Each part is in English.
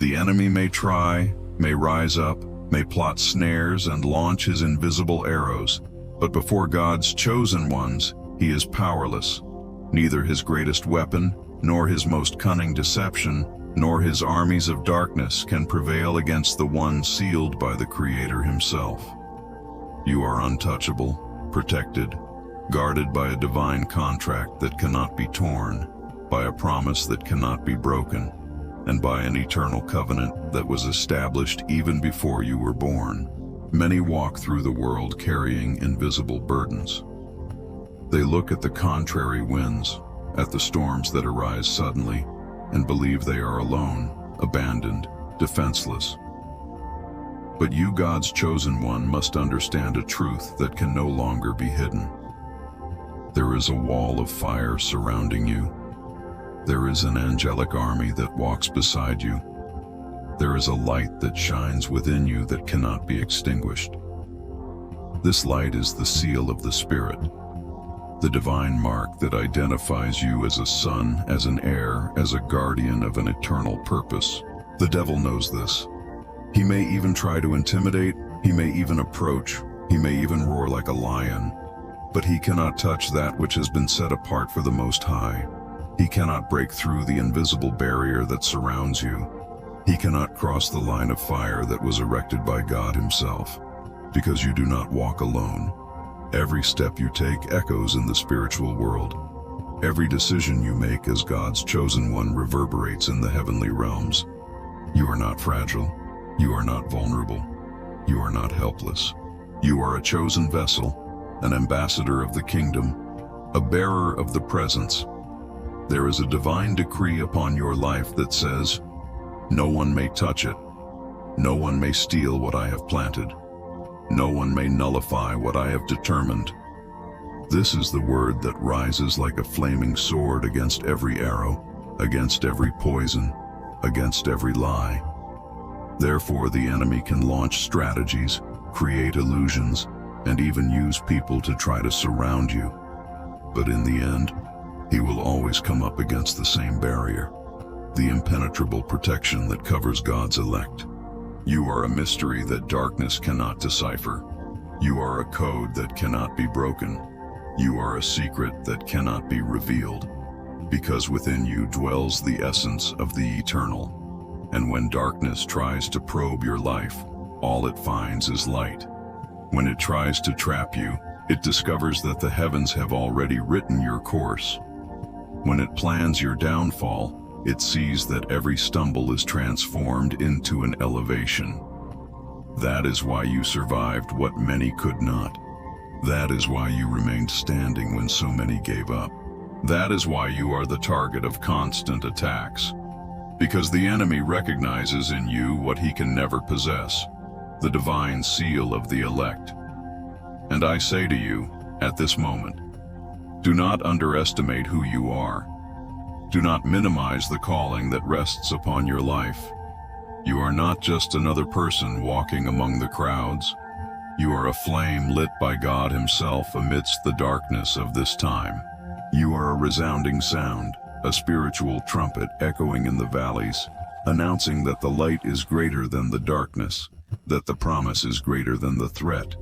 The enemy may try, may rise up, may plot snares and launch his invisible arrows, but before God's chosen ones, he is powerless. Neither his greatest weapon, nor his most cunning deception, nor his armies of darkness can prevail against the one sealed by the Creator himself. You are untouchable, protected, guarded by a divine contract that cannot be torn, by a promise that cannot be broken, and by an eternal covenant that was established even before you were born. Many walk through the world carrying invisible burdens. They look at the contrary winds, at the storms that arise suddenly, and believe they are alone, abandoned, defenseless. But you, God's chosen one, must understand a truth that can no longer be hidden. There is a wall of fire surrounding you. There is an angelic army that walks beside you. There is a light that shines within you that cannot be extinguished. This light is the seal of the Spirit, the divine mark that identifies you as a son, as an heir, as a guardian of an eternal purpose. The devil knows this. He may even try to intimidate, he may even approach, he may even roar like a lion, but he cannot touch that which has been set apart for the Most High. He cannot break through the invisible barrier that surrounds you. He cannot cross the line of fire that was erected by God himself, because you do not walk alone. Every step you take echoes in the spiritual world. Every decision you make as God's chosen one reverberates in the heavenly realms. You are not fragile. You are not vulnerable. You are not helpless. You are a chosen vessel, an ambassador of the kingdom, a bearer of the presence. There is a divine decree upon your life that says, no one may touch it. No one may steal what I have planted. No one may nullify what I have determined. This is the word that rises like a flaming sword against every arrow, against every poison, against every lie. Therefore, the enemy can launch strategies, create illusions, and even use people to try to surround you. But in the end, he will always come up against the same barrier, the impenetrable protection that covers God's elect. You are a mystery that darkness cannot decipher. You are a code that cannot be broken. You are a secret that cannot be revealed, because within you dwells the essence of the eternal. And when darkness tries to probe your life, all it finds is light. When it tries to trap you, it discovers that the heavens have already written your course. When it plans your downfall, it sees that every stumble is transformed into an elevation. That is why you survived what many could not. That is why you remained standing when so many gave up. That is why you are the target of constant attacks. Because the enemy recognizes in you what he can never possess, the divine seal of the elect. And I say to you, at this moment, do not underestimate who you are. Do not minimize the calling that rests upon your life. You are not just another person walking among the crowds. You are a flame lit by God himself amidst the darkness of this time. You are a resounding sound, a spiritual trumpet echoing in the valleys, announcing that the light is greater than the darkness, that the promise is greater than the threat,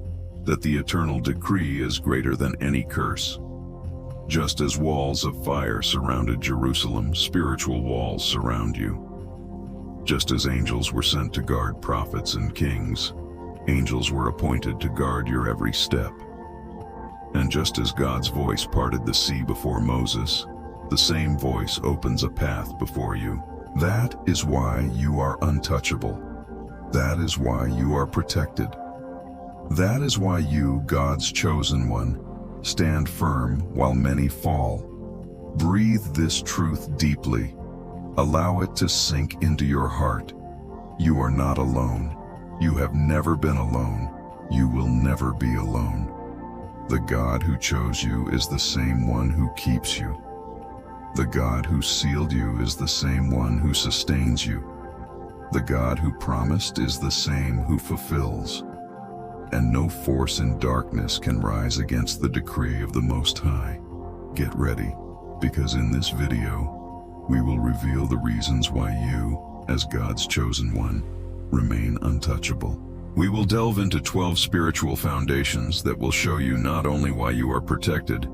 that the eternal decree is greater than any curse. Just as walls of fire surrounded Jerusalem, spiritual walls surround you. Just as angels were sent to guard prophets and kings, angels were appointed to guard your every step. And just as God's voice parted the sea before Moses, the same voice opens a path before you. That is why you are untouchable. That is why you are protected. That is why you, God's chosen one, stand firm while many fall. Breathe this truth deeply. Allow it to sink into your heart. You are not alone. You have never been alone. You will never be alone. The God who chose you is the same one who keeps you. The God who sealed you is the same one who sustains you. The God who promised is the same who fulfills. And no force in darkness can rise against the decree of the Most High. Get ready, because in this video, we will reveal the reasons why you as God's chosen one, remain untouchable. We will delve into 12 spiritual foundations that will show you not only why you are protected,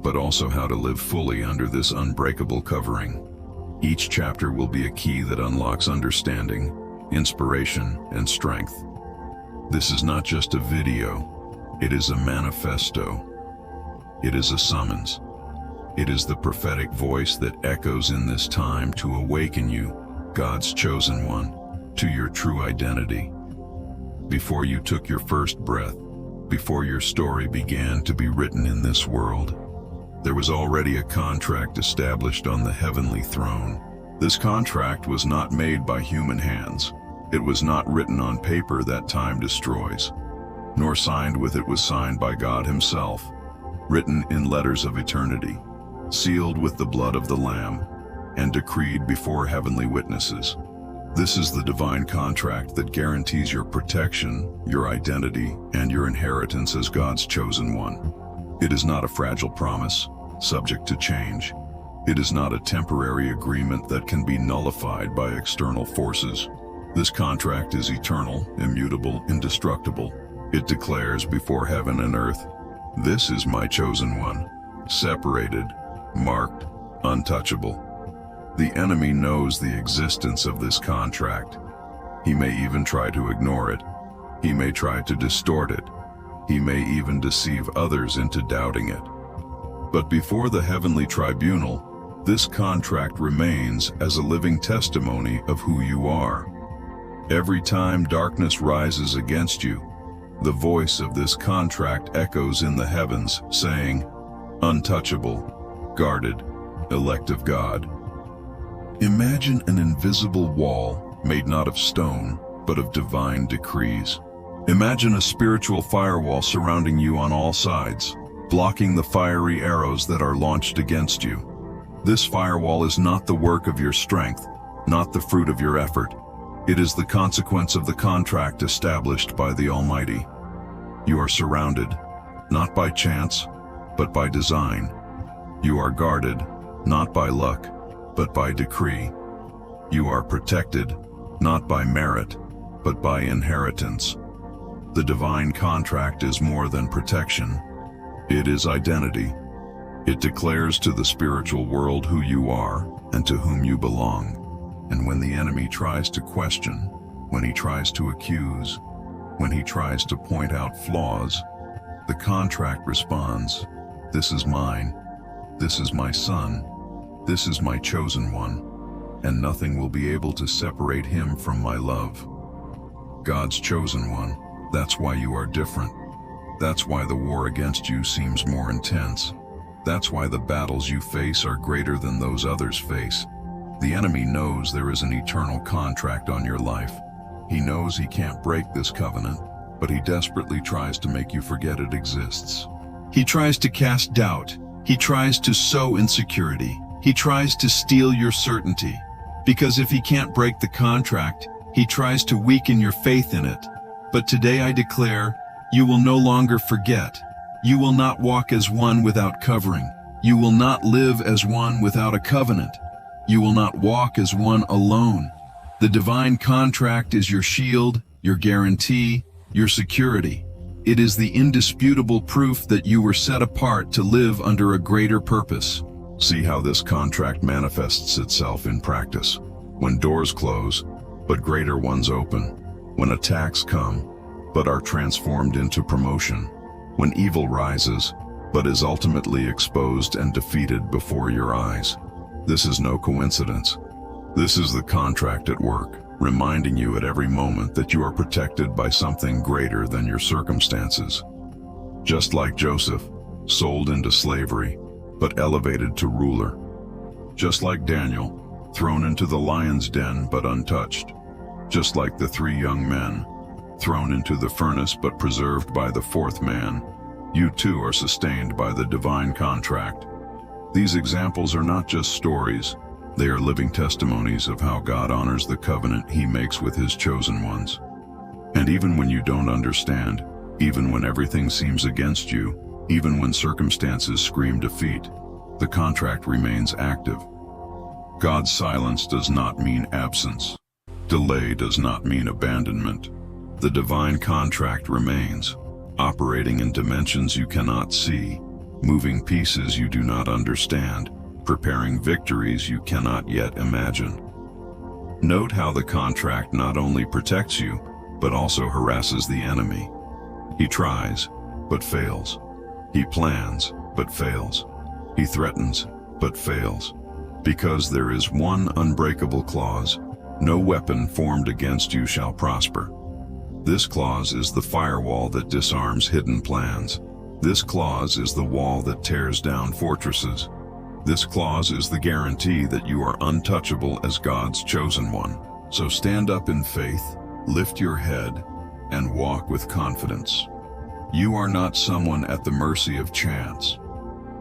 but also how to live fully under this unbreakable covering. Each chapter will be a key that unlocks understanding, inspiration, and strength. This is not just a video, it is a manifesto. It is a summons. It is the prophetic voice that echoes in this time to awaken you, God's chosen one, to your true identity. Before you took your first breath, before your story began to be written in this world, there was already a contract established on the heavenly throne. This contract was not made by human hands. It was not written on paper that time destroys, nor signed with it was signed by God himself, written in letters of eternity, sealed with the blood of the Lamb, and decreed before heavenly witnesses. This is the divine contract that guarantees your protection, your identity, and your inheritance as God's chosen one. It is not a fragile promise, subject to change. It is not a temporary agreement that can be nullified by external forces. This contract is eternal, immutable, indestructible. It declares before heaven and earth, "This is my chosen one, separated, marked, untouchable." The enemy knows the existence of this contract. He may even try to ignore it. He may try to distort it. He may even deceive others into doubting it. But before the heavenly tribunal, this contract remains as a living testimony of who you are. Every time darkness rises against you, the voice of this contract echoes in the heavens, saying, "Untouchable, guarded, elect of God." Imagine an invisible wall made not of stone, but of divine decrees. Imagine a spiritual firewall surrounding you on all sides, blocking the fiery arrows that are launched against you. This firewall is not the work of your strength, not the fruit of your effort. It is the consequence of the contract established by the Almighty. You are surrounded, not by chance, but by design. You are guarded, not by luck, but by decree. You are protected, not by merit, but by inheritance. The divine contract is more than protection. It is identity. It declares to the spiritual world who you are and to whom you belong. And when the enemy tries to question, when he tries to accuse, when he tries to point out flaws, the contract responds, "This is mine. This is my son. This is my chosen one, and nothing will be able to separate him from my love." God's chosen one, that's why you are different. That's why the war against you seems more intense. That's why the battles you face are greater than those others face. The enemy knows there is an eternal contract on your life. He knows he can't break this covenant, but he desperately tries to make you forget it exists. He tries to cast doubt. He tries to sow insecurity. He tries to steal your certainty. Because if he can't break the contract, he tries to weaken your faith in it. But today I declare, you will no longer forget. You will not walk as one without covering. You will not live as one without a covenant. You will not walk as one alone. The divine contract is your shield, your guarantee, your security. It is the indisputable proof that you were set apart to live under a greater purpose. See how this contract manifests itself in practice. When doors close, but greater ones open. When attacks come, but are transformed into promotion. When evil rises, but is ultimately exposed and defeated before your eyes. This is no coincidence. This is the contract at work, reminding you at every moment that you are protected by something greater than your circumstances. Just like Joseph, sold into slavery, but elevated to ruler. Just like Daniel, thrown into the lion's den but untouched. Just like the 3 young men, thrown into the furnace but preserved by the 4th man, you too are sustained by the divine contract. These examples are not just stories, they are living testimonies of how God honors the covenant he makes with his chosen ones. And even when you don't understand, even when everything seems against you, even when circumstances scream defeat, the contract remains active. God's silence does not mean absence. Delay does not mean abandonment. The divine contract remains, operating in dimensions you cannot see, moving pieces you do not understand, preparing victories you cannot yet imagine. Note how the contract not only protects you, but also harasses the enemy. He tries, but fails. He plans, but fails. He threatens, but fails. Because there is one unbreakable clause: no weapon formed against you shall prosper. This clause is the firewall that disarms hidden plans. This clause is the wall that tears down fortresses. This clause is the guarantee that you are untouchable as God's chosen one. So stand up in faith, lift your head, and walk with confidence. You are not someone at the mercy of chance.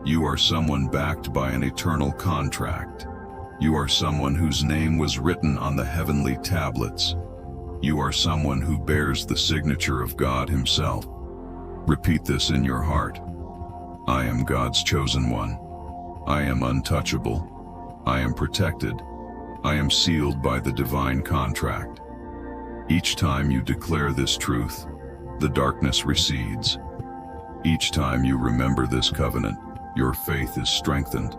You are someone backed by an eternal contract. You are someone whose name was written on the heavenly tablets. You are someone who bears the signature of God Himself. Repeat this in your heart. I am God's chosen one. I am untouchable. I am protected. I am sealed by the divine contract. Each time you declare this truth, the darkness recedes. Each time you remember this covenant, your faith is strengthened.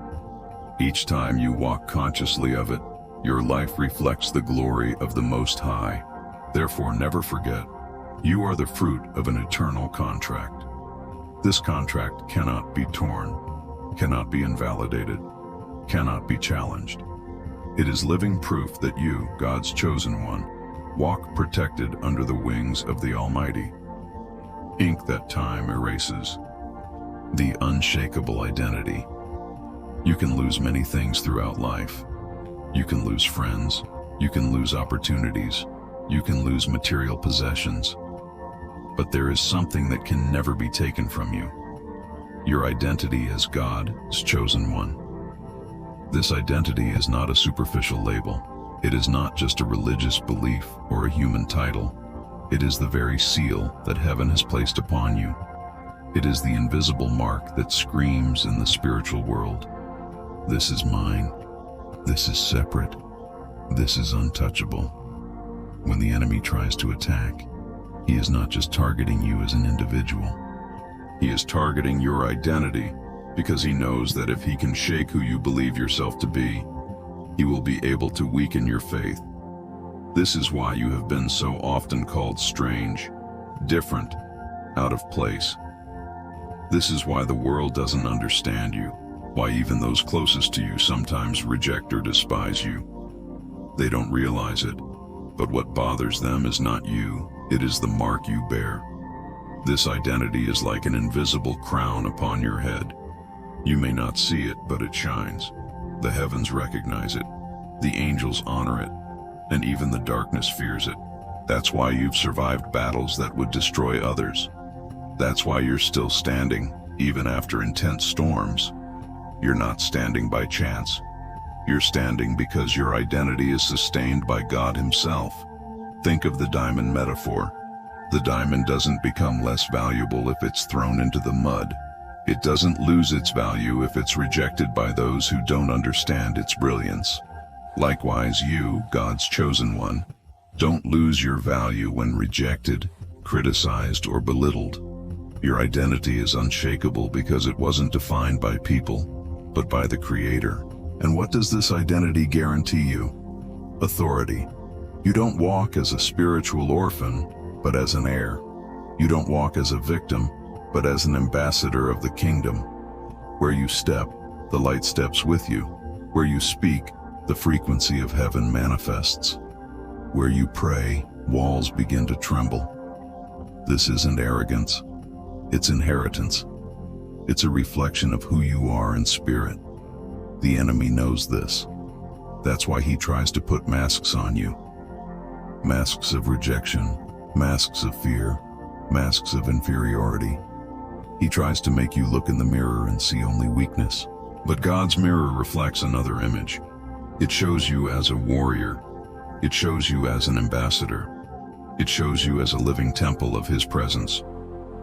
Each time you walk consciously of it, your life reflects the glory of the Most High. Therefore, never forget, you are the fruit of an eternal contract. This contract cannot be torn, cannot be invalidated, cannot be challenged. It is living proof that you, God's chosen one, walk protected under the wings of the Almighty. Ink that time erases. The unshakable identity. You can lose many things throughout life. You can lose friends. You can lose opportunities. You can lose material possessions. But there is something that can never be taken from you. Your identity as God's chosen one. This identity is not a superficial label. It is not just a religious belief or a human title. It is the very seal that heaven has placed upon you. It is the invisible mark that screams in the spiritual world. This is mine. This is separate. This is untouchable. When the enemy tries to attack, he is not just targeting you as an individual. He is targeting your identity because he knows that if he can shake who you believe yourself to be, he will be able to weaken your faith. This is why you have been so often called strange, different, out of place. This is why the world doesn't understand you, why even those closest to you sometimes reject or despise you. They don't realize it, but what bothers them is not you, it is the mark you bear. This identity is like an invisible crown upon your head. You may not see it, but it shines. The heavens recognize it, the angels honor it, and even the darkness fears it. That's why you've survived battles that would destroy others. That's why you're still standing, even after intense storms. You're not standing by chance. You're standing because your identity is sustained by God Himself. Think of the diamond metaphor. The diamond doesn't become less valuable if it's thrown into the mud. It doesn't lose its value if it's rejected by those who don't understand its brilliance. Likewise, you, God's chosen one, don't lose your value when rejected, criticized, or belittled. Your identity is unshakable because it wasn't defined by people, but by the Creator. And what does this identity guarantee you? Authority. You don't walk as a spiritual orphan, but as an heir. You don't walk as a victim, but as an ambassador of the kingdom. Where you step, the light steps with you. Where you speak, the frequency of heaven manifests. Where you pray, walls begin to tremble. This isn't arrogance. It's inheritance. It's a reflection of who you are in spirit. The enemy knows this. That's why he tries to put masks on you. Masks of rejection, masks of fear, masks of inferiority. He tries to make you look in the mirror and see only weakness. But God's mirror reflects another image. It shows you as a warrior. It shows you as an ambassador. It shows you as a living temple of His presence.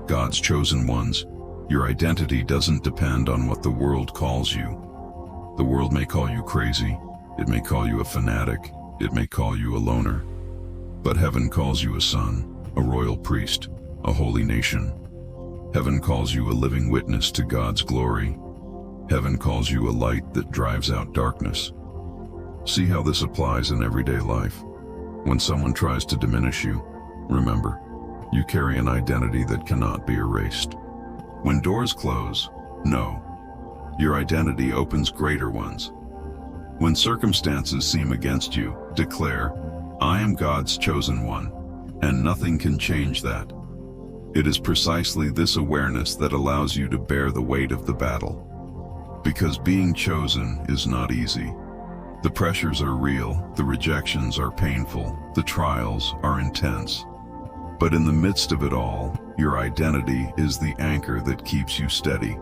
God's chosen ones, your identity doesn't depend on what the world calls you. The world may call you crazy, It may call you a fanatic, it may call you a loner, but heaven calls you a son, a royal priest, a holy nation. Heaven calls you a living witness to God's glory. Heaven calls you a light that drives out darkness. See how this applies in everyday life. When someone tries to diminish you, remember, you carry an identity that cannot be erased. When doors close, know, your identity opens greater ones. When circumstances seem against you, declare, I am God's chosen one, and nothing can change that. It is precisely this awareness that allows you to bear the weight of the battle. Because being chosen is not easy. The pressures are real, the rejections are painful, the trials are intense. But in the midst of it all, your identity is the anchor that keeps you steady.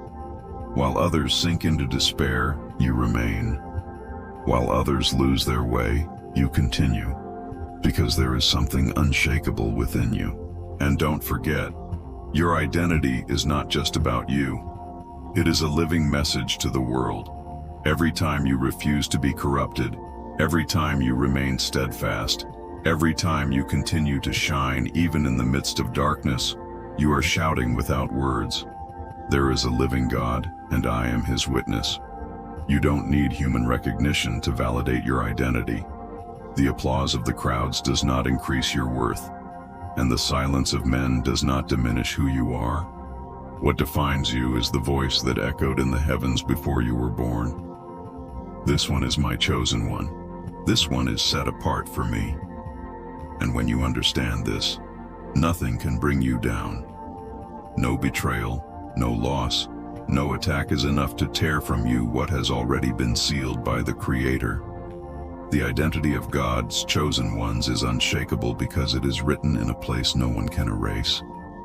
While others sink into despair, you remain. While others lose their way, you continue. Because there is something unshakable within you. And don't forget, your identity is not just about you. It is a living message to the world. Every time you refuse to be corrupted, every time you remain steadfast, every time you continue to shine even in the midst of darkness, you are shouting without words, there is a living God, and I am his witness. You don't need human recognition to validate your identity. The applause of the crowds does not increase your worth, and the silence of men does not diminish who you are. What defines you is the voice that echoed in the heavens before you were born. This one is my chosen one. This one is set apart for me. And when you understand this, nothing can bring you down. No betrayal, no loss, no attack is enough to tear from you what has already been sealed by the Creator. The identity of God's chosen ones is unshakable because it is written in a place no one can erase,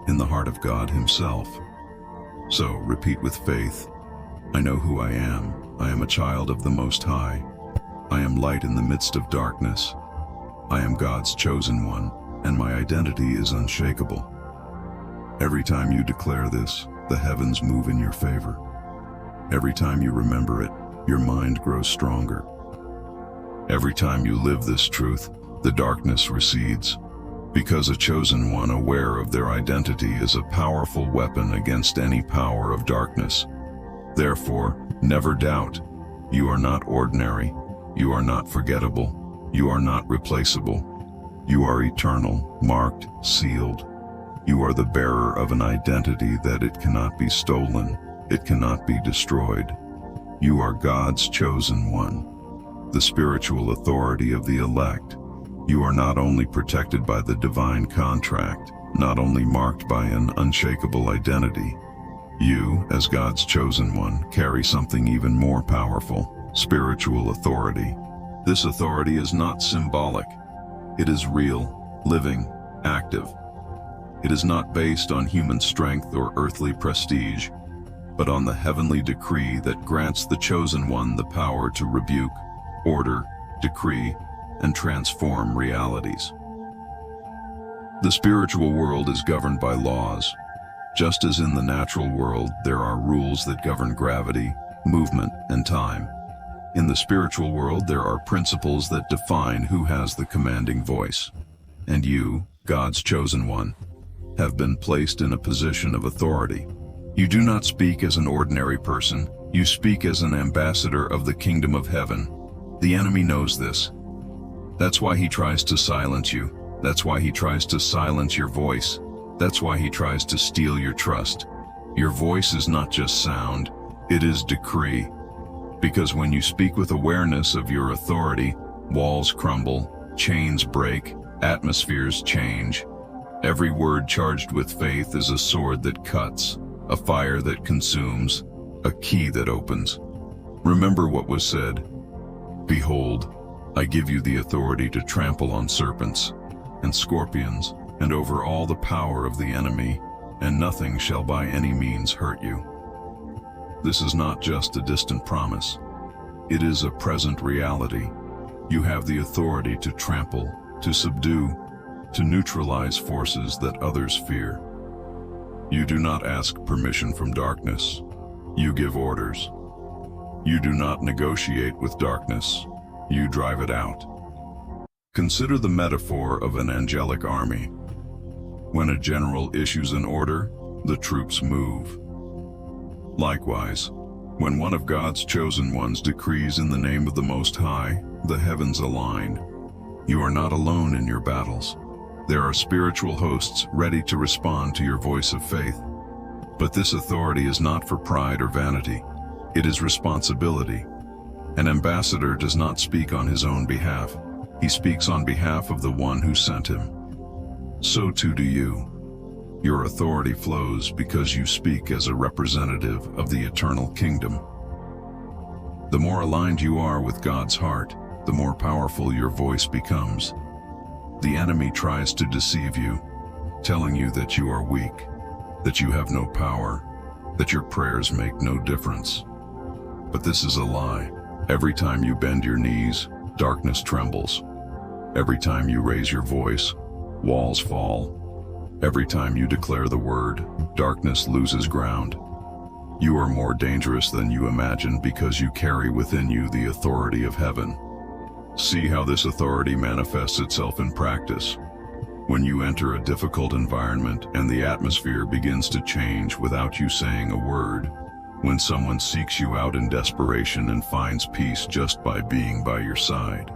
in the heart of God himself. So, repeat with faith, I know who I am. I am a child of the Most High. I am light in the midst of darkness. I am God's chosen one, and my identity is unshakable. Every time you declare this, the heavens move in your favor. Every time you remember it, your mind grows stronger. Every time you live this truth, the darkness recedes. Because a chosen one aware of their identity is a powerful weapon against any power of darkness. Therefore, never doubt. You are not ordinary. You are not forgettable. You are not replaceable. You are eternal, marked, sealed. You are the bearer of an identity that it cannot be stolen. It cannot be destroyed. You are God's chosen one, the spiritual authority of the elect. You are not only protected by the divine contract, not only marked by an unshakable identity. You, as God's chosen one, carry something even more powerful, spiritual authority. This authority is not symbolic. It is real, living, active. It is not based on human strength or earthly prestige, but on the heavenly decree that grants the chosen one the power to rebuke, order, decree, and transform realities. The spiritual world is governed by laws. Just as in the natural world, there are rules that govern gravity, movement, and time. In the spiritual world, there are principles that define who has the commanding voice. And you, God's chosen one, have been placed in a position of authority. You do not speak as an ordinary person. You speak as an ambassador of the kingdom of heaven. The enemy knows this. That's why he tries to silence you. That's why he tries to silence your voice. That's why he tries to steal your trust. Your voice is not just sound, it is decree. Because when you speak with awareness of your authority, walls crumble, chains break, atmospheres change. Every word charged with faith is a sword that cuts, a fire that consumes, a key that opens. Remember what was said. Behold, I give you the authority to trample on serpents and scorpions and over all the power of the enemy, and nothing shall by any means hurt you. This is not just a distant promise. It is a present reality. You have the authority to trample, to subdue, to neutralize forces that others fear. You do not ask permission from darkness. You give orders. You do not negotiate with darkness. you drive it out. Consider the metaphor of an angelic army. When a general issues an order, the troops move. Likewise, when one of God's chosen ones decrees in the name of the Most High, the heavens align. You are not alone in your battles. There are spiritual hosts ready to respond to your voice of faith. But this authority is not for pride or vanity. It is responsibility. An ambassador does not speak on his own behalf. He speaks on behalf of the one who sent him. So too do you. Your authority flows because you speak as a representative of the eternal kingdom. The more aligned you are with God's heart, the more powerful your voice becomes. The enemy tries to deceive you, telling you that you are weak, that you have no power, that your prayers make no difference. But this is a lie. Every time you bend your knees, darkness trembles. Every time you raise your voice, walls fall. Every time you declare the word, darkness loses ground. You are more dangerous than you imagine because you carry within you the authority of heaven. See how this authority manifests itself in practice. When you enter a difficult environment and the atmosphere begins to change without you saying a word, when someone seeks you out in desperation and finds peace just by being by your side,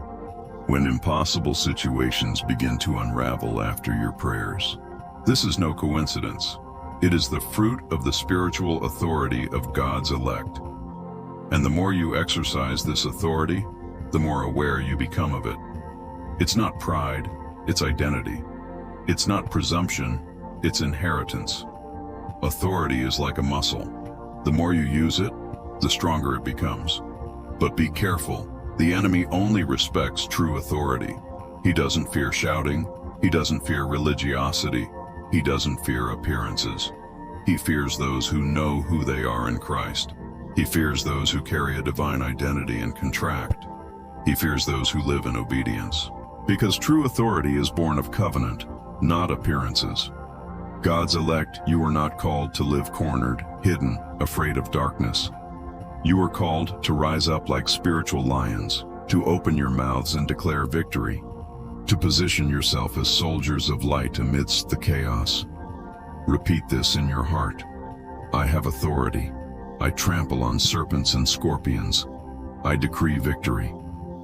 when impossible situations begin to unravel after your prayers. This is no coincidence. It is the fruit of the spiritual authority of God's elect. And the more you exercise this authority, the more aware you become of it. It's not pride, it's identity. It's not presumption, it's inheritance. Authority is like a muscle. The more you use it, the stronger it becomes. But be careful, the enemy only respects true authority. He doesn't fear shouting, he doesn't fear religiosity, he doesn't fear appearances. He fears those who know who they are in Christ. He fears those who carry a divine identity and contract. He fears those who live in obedience. Because true authority is born of covenant, not appearances. God's elect, you are not called to live cornered, hidden, afraid of darkness. You are called to rise up like spiritual lions, to open your mouths and declare victory, to position yourself as soldiers of light amidst the chaos. Repeat this in your heart. I have authority. I trample on serpents and scorpions. I decree victory.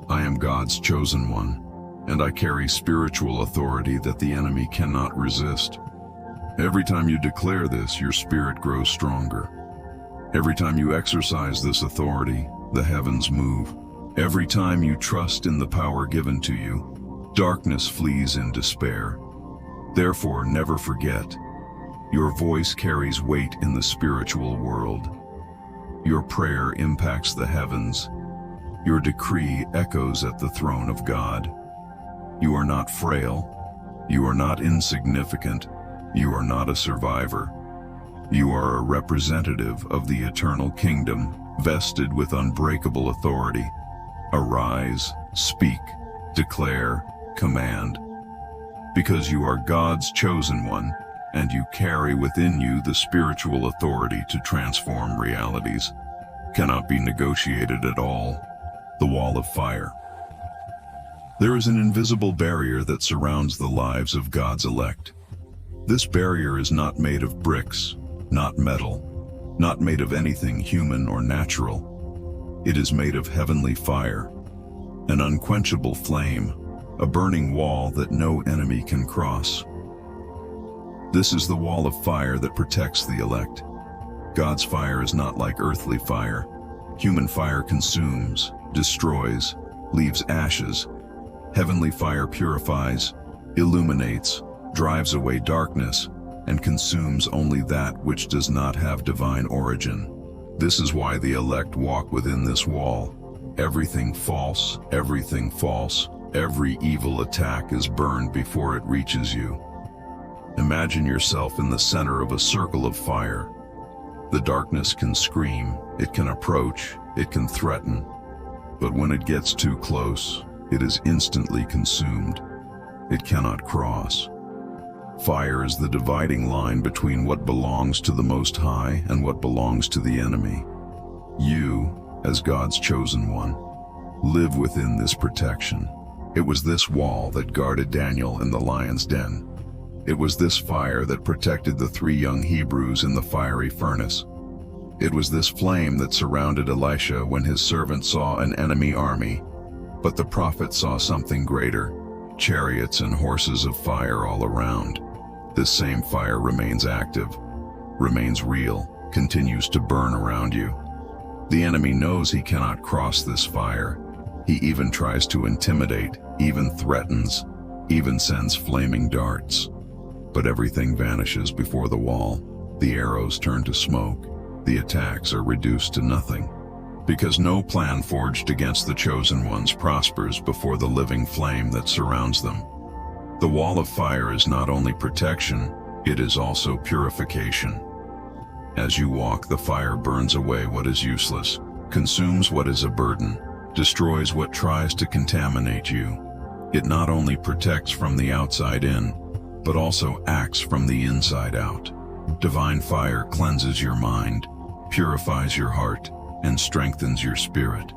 I am God's chosen one, and I carry spiritual authority that the enemy cannot resist. Every time you declare this, your spirit grows stronger. Every time you exercise this authority, the heavens move. Every time you trust in the power given to you, darkness flees in despair. Therefore, never forget, your voice carries weight in the spiritual world. Your prayer impacts the heavens. Your decree echoes at the throne of God. You are not frail. You are not insignificant. You are not a survivor. You are a representative of the eternal kingdom, vested with unbreakable authority. Arise, speak, declare, command. Because you are God's chosen one, and you carry within you the spiritual authority to transform realities, cannot be negotiated at all. The wall of fire. There is an invisible barrier that surrounds the lives of God's elect. This barrier is not made of bricks, not metal, not made of anything human or natural. It is made of heavenly fire, an unquenchable flame, a burning wall that no enemy can cross. This is the wall of fire that protects the elect. God's fire is not like earthly fire. Human fire consumes, destroys, leaves ashes. Heavenly fire purifies, illuminates, drives away darkness, and consumes only that which does not have divine origin. This is why the elect walk within this wall. Everything false, every evil attack is burned before it reaches you. Imagine yourself in the center of a circle of fire. The darkness can scream, it can approach, it can threaten. But when it gets too close, it is instantly consumed. It cannot cross. Fire is the dividing line between what belongs to the Most High and what belongs to the enemy. You, as God's chosen one, live within this protection. It was this wall that guarded Daniel in the lion's den. It was this fire that protected the 3 young Hebrews in the fiery furnace. It was this flame that surrounded Elisha when his servant saw an enemy army. But the prophet saw something greater, chariots and horses of fire all around. This same fire remains active, remains real, continues to burn around you. The enemy knows he cannot cross this fire. He even tries to intimidate, even threatens, even sends flaming darts. But everything vanishes before the wall. The arrows turn to smoke. The attacks are reduced to nothing. Because no plan forged against the chosen ones prospers before the living flame that surrounds them. The wall of fire is not only protection, it is also purification. As you walk, the fire burns away what is useless, consumes what is a burden, destroys what tries to contaminate you. It not only protects from the outside in, but also acts from the inside out. Divine fire cleanses your mind, purifies your heart, and strengthens your spirit.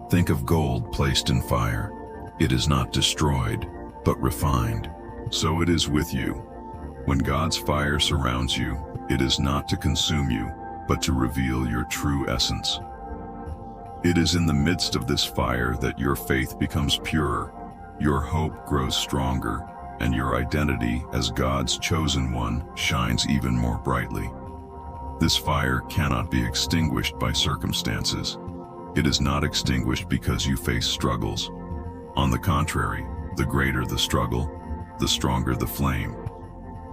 Think of gold placed in fire. It is not destroyed, but refined. So it is with you. When God's fire surrounds you, it is not to consume you, but to reveal your true essence. It is in the midst of this fire that your faith becomes purer, your hope grows stronger, and your identity as God's chosen one shines even more brightly. This fire cannot be extinguished by circumstances. It is not extinguished because you face struggles. On the contrary, the greater the struggle, the stronger the flame.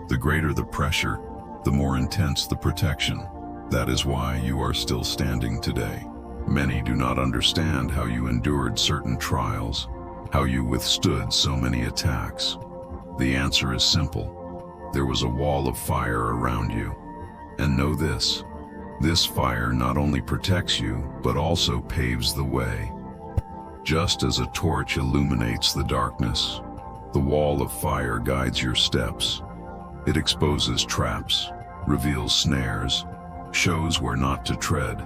The greater the pressure, the more intense the protection. That is why you are still standing today. Many do not understand how you endured certain trials, how you withstood so many attacks. The answer is simple. There was a wall of fire around you. And know this fire not only protects you, but also paves the way. Just as a torch illuminates the darkness, the wall of fire guides your steps. It exposes traps, reveals snares, shows where not to tread.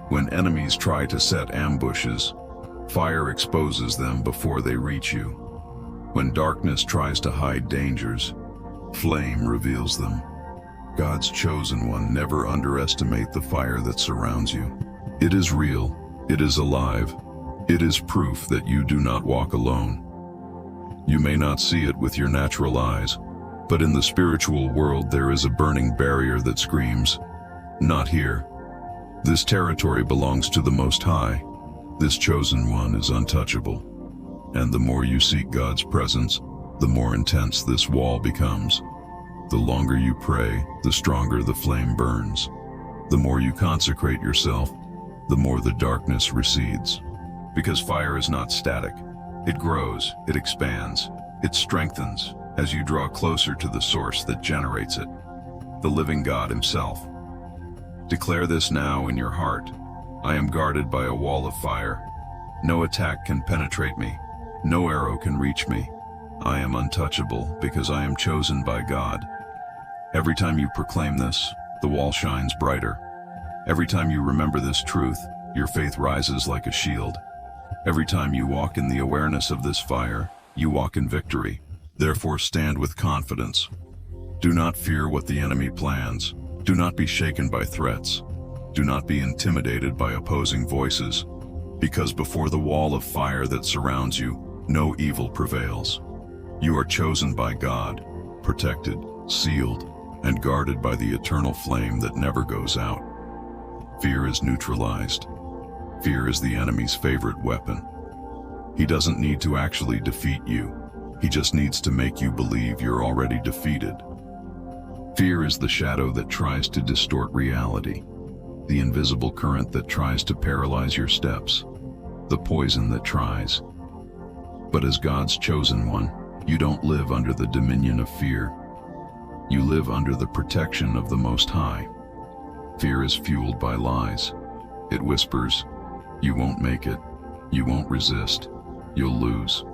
When enemies try to set ambushes, fire exposes them before they reach you. When darkness tries to hide dangers, flame reveals them. God's chosen one, never underestimate the fire that surrounds you. It is real, it is alive, it is proof that you do not walk alone. You may not see it with your natural eyes, but in the spiritual world there is a burning barrier that screams, "Not here." This territory belongs to the Most High. This chosen one is untouchable. And the more you seek God's presence, the more intense this wall becomes. The longer you pray, the stronger the flame burns. The more you consecrate yourself, the more the darkness recedes. Because fire is not static. It grows, it expands, it strengthens as you draw closer to the source that generates it, the living God Himself. Declare this now in your heart. I am guarded by a wall of fire. No attack can penetrate me. No arrow can reach me. I am untouchable because I am chosen by God. Every time you proclaim this, the wall shines brighter. Every time you remember this truth, your faith rises like a shield. Every time you walk in the awareness of this fire, you walk in victory. Therefore stand with confidence. Do not fear what the enemy plans. Do not be shaken by threats. Do not be intimidated by opposing voices. Because before the wall of fire that surrounds you, no evil prevails. You are chosen by God, protected, sealed, and guarded by the eternal flame that never goes out. Fear is neutralized. Fear is the enemy's favorite weapon. He doesn't need to actually defeat you. He just needs to make you believe you're already defeated. Fear is the shadow that tries to distort reality, the invisible current that tries to paralyze your steps, the poison that tries. But as God's chosen one, you don't live under the dominion of fear. You live under the protection of the Most High. Fear is fueled by lies. It whispers, "You won't make it. You won't resist. You'll lose."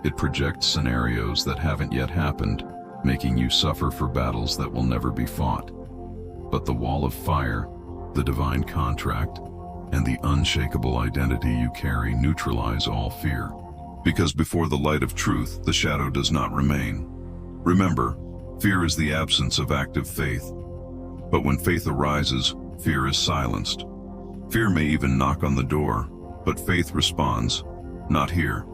It projects scenarios that haven't yet happened, making you suffer for battles that will never be fought. But the wall of fire, the divine contract, and the unshakable identity you carry neutralize all fear. Because before the light of truth, the shadow does not remain. Remember, fear is the absence of active faith. But when faith arises, fear is silenced. Fear may even knock on the door, but faith responds, "Not here."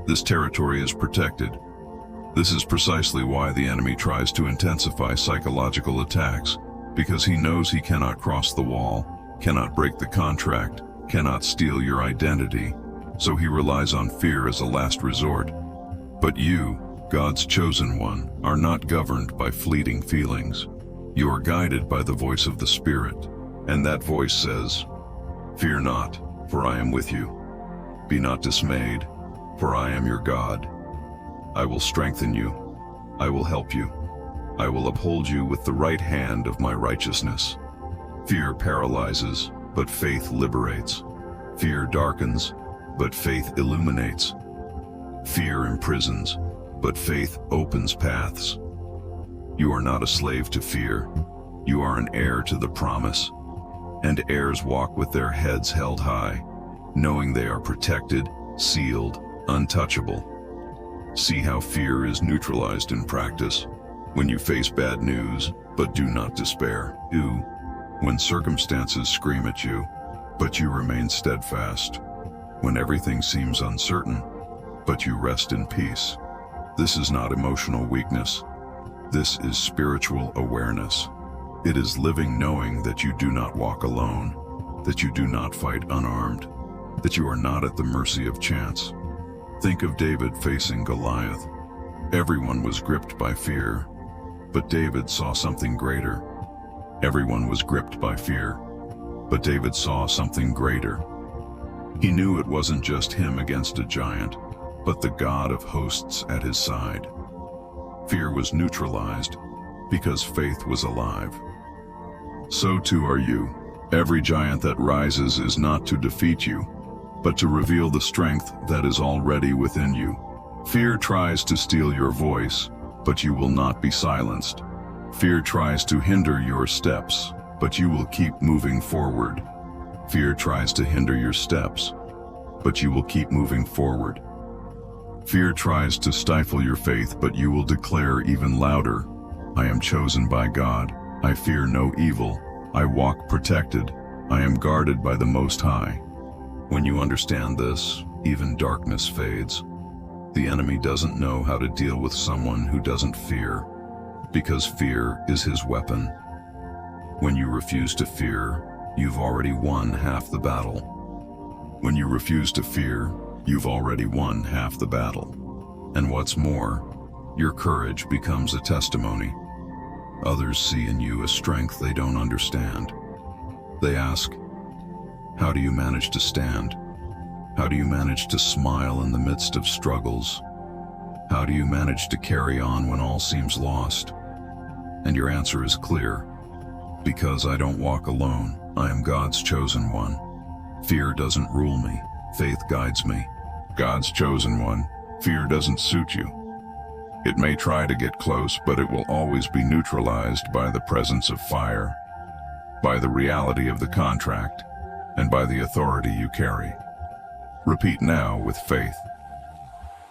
This territory is protected. This is precisely why the enemy tries to intensify psychological attacks, because he knows he cannot cross the wall, cannot break the contract, cannot steal your identity, so he relies on fear as a last resort. But you, God's chosen one, are not governed by fleeting feelings. You are guided by the voice of the Spirit, and that voice says, "Fear not, for I am with you. Be not dismayed, for I am your God. I will strengthen you. I will help you. I will uphold you with the right hand of my righteousness." Fear paralyzes, but faith liberates. Fear darkens, but faith illuminates. Fear imprisons, but faith opens paths. You are not a slave to fear. You are an heir to the promise. And heirs walk with their heads held high, knowing they are protected, sealed, untouchable. See how fear is neutralized in practice. When you face bad news, but do not despair. When circumstances scream at you, but you remain steadfast. When everything seems uncertain, but you rest in peace. This is not emotional weakness. This is spiritual awareness. It is living knowing that you do not walk alone, that you do not fight unarmed, that you are not at the mercy of chance. Think of David facing Goliath. Everyone was gripped by fear, but David saw something greater. Everyone was gripped by fear, but David saw something greater. He knew it wasn't just him against a giant, but the God of hosts at his side. Fear was neutralized because faith was alive. So too are you. Every giant that rises is not to defeat you, but to reveal the strength that is already within you. Fear tries to steal your voice, but you will not be silenced. Fear tries to hinder your steps, but you will keep moving forward. Fear tries to hinder your steps, but you will keep moving forward. Fear tries to stifle your faith, but you will declare even louder, "I am chosen by God. I fear no evil. I walk protected. I am guarded by the Most High." When you understand this, even darkness fades. The enemy doesn't know how to deal with someone who doesn't fear, because fear is his weapon. When you refuse to fear, you've already won half the battle. When you refuse to fear, you've already won half the battle. And what's more, your courage becomes a testimony. Others see in you a strength they don't understand. They ask, "How do you manage to stand? How do you manage to smile in the midst of struggles? How do you manage to carry on when all seems lost?" And your answer is clear. Because I don't walk alone, I am God's chosen one. Fear doesn't rule me, faith guides me. God's chosen one, fear doesn't suit you. It may try to get close, but it will always be neutralized by the presence of fire, by the reality of the contract, and by the authority you carry. Repeat now with faith.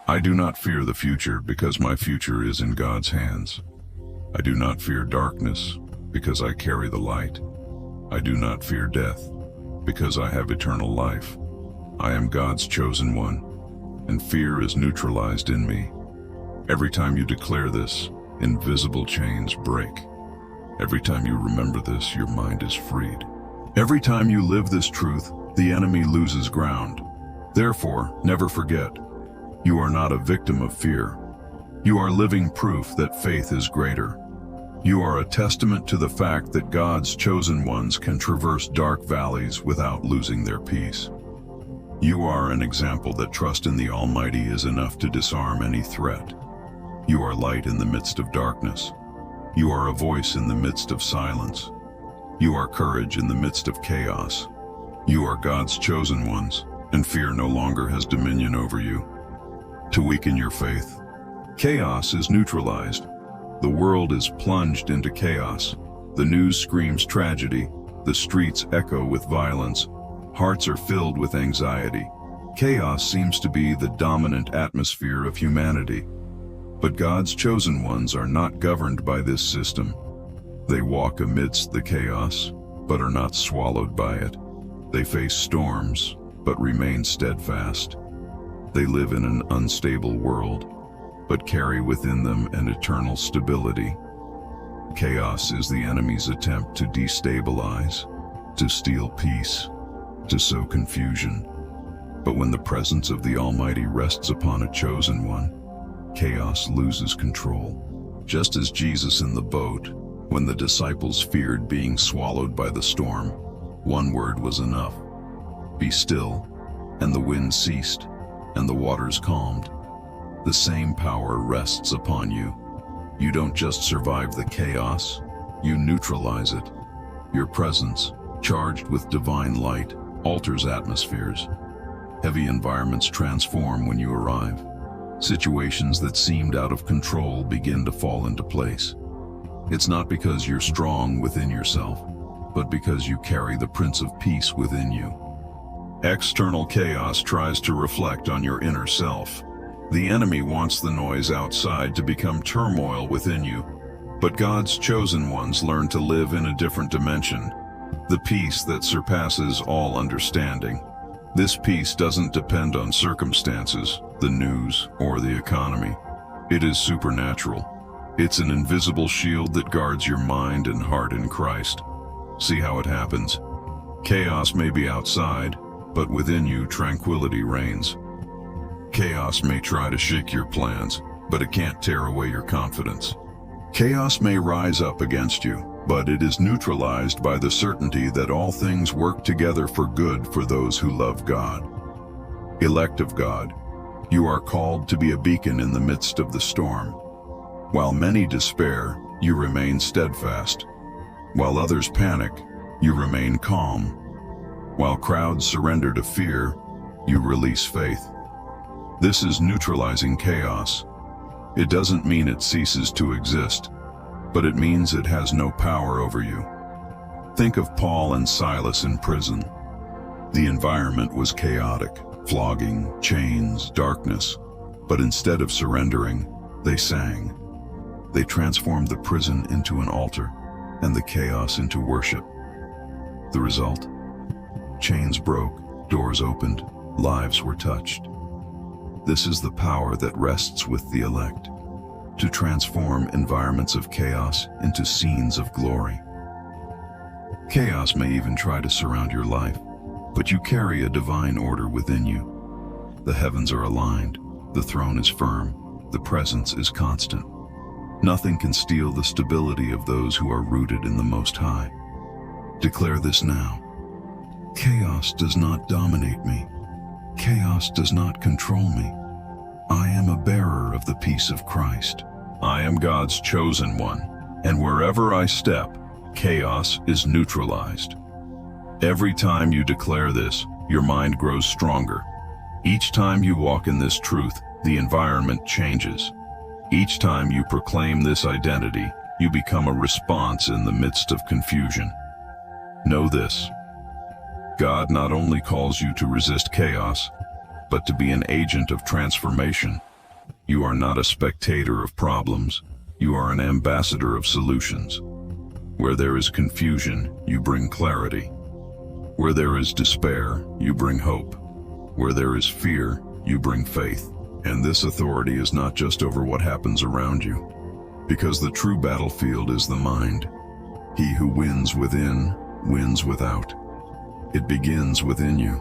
I do not fear the future because my future is in God's hands. I do not fear darkness because I carry the light. I do not fear death because I have eternal life. I am God's chosen one, and fear is neutralized in me. Every time you declare this, invisible chains break. Every time you remember this, your mind is freed. Every time you live this truth, the enemy loses ground. Therefore, never forget, you are not a victim of fear. You are living proof that faith is greater. You are a testament to the fact that God's chosen ones can traverse dark valleys without losing their peace. You are an example that trust in the Almighty is enough to disarm any threat. You are light in the midst of darkness. You are a voice in the midst of silence. You are courage in the midst of chaos. You are God's chosen ones, and fear no longer has dominion over you. To weaken your faith, chaos is neutralized. The world is plunged into chaos. The news screams tragedy. The streets echo with violence. Hearts are filled with anxiety. Chaos seems to be the dominant atmosphere of humanity. But God's chosen ones are not governed by this system. They walk amidst the chaos, but are not swallowed by it. They face storms, but remain steadfast. They live in an unstable world, but carry within them an eternal stability. Chaos is the enemy's attempt to destabilize, to steal peace, to sow confusion. But when the presence of the Almighty rests upon a chosen one, chaos loses control. Just as Jesus in the boat, when the disciples feared being swallowed by the storm, one word was enough. Be still, and the wind ceased, and the waters calmed. The same power rests upon you. You don't just survive the chaos, you neutralize it. Your presence, charged with divine light, alters atmospheres. Heavy environments transform when you arrive. Situations that seemed out of control begin to fall into place. It's not because you're strong within yourself, but because you carry the Prince of Peace within you. External chaos tries to reflect on your inner self. The enemy wants the noise outside to become turmoil within you, but God's chosen ones learn to live in a different dimension, the peace that surpasses all understanding. This peace doesn't depend on circumstances, the news, or the economy. It is supernatural. It's an invisible shield that guards your mind and heart in Christ. See how it happens. Chaos may be outside, but within you tranquility reigns. Chaos may try to shake your plans, but it can't tear away your confidence. Chaos may rise up against you, but it is neutralized by the certainty that all things work together for good for those who love God. Elect of God, you are called to be a beacon in the midst of the storm. While many despair, you remain steadfast. While others panic, you remain calm. While crowds surrender to fear, you release faith. This is neutralizing chaos. It doesn't mean it ceases to exist, but it means it has no power over you. Think of Paul and Silas in prison. The environment was chaotic, flogging, chains, darkness, but instead of surrendering, they sang. They transformed the prison into an altar and the chaos into worship. The result? Chains broke, doors opened, lives were touched. This is the power that rests with the elect, to transform environments of chaos into scenes of glory. Chaos may even try to surround your life, but you carry a divine order within you. The heavens are aligned, the throne is firm, the presence is constant. Nothing can steal the stability of those who are rooted in the Most High. Declare this now. Chaos does not dominate me. Chaos does not control me. I am a bearer of the peace of Christ. I am God's chosen one, and wherever I step, chaos is neutralized. Every time you declare this, your mind grows stronger. Each time you walk in this truth, the environment changes. Each time you proclaim this identity, you become a response in the midst of confusion. Know this. God not only calls you to resist chaos, but to be an agent of transformation. You are not a spectator of problems. You are an ambassador of solutions. Where there is confusion, you bring clarity. Where there is despair, you bring hope. Where there is fear, you bring faith. And this authority is not just over what happens around you, because the true battlefield is the mind. He who wins within, wins without. It begins within you.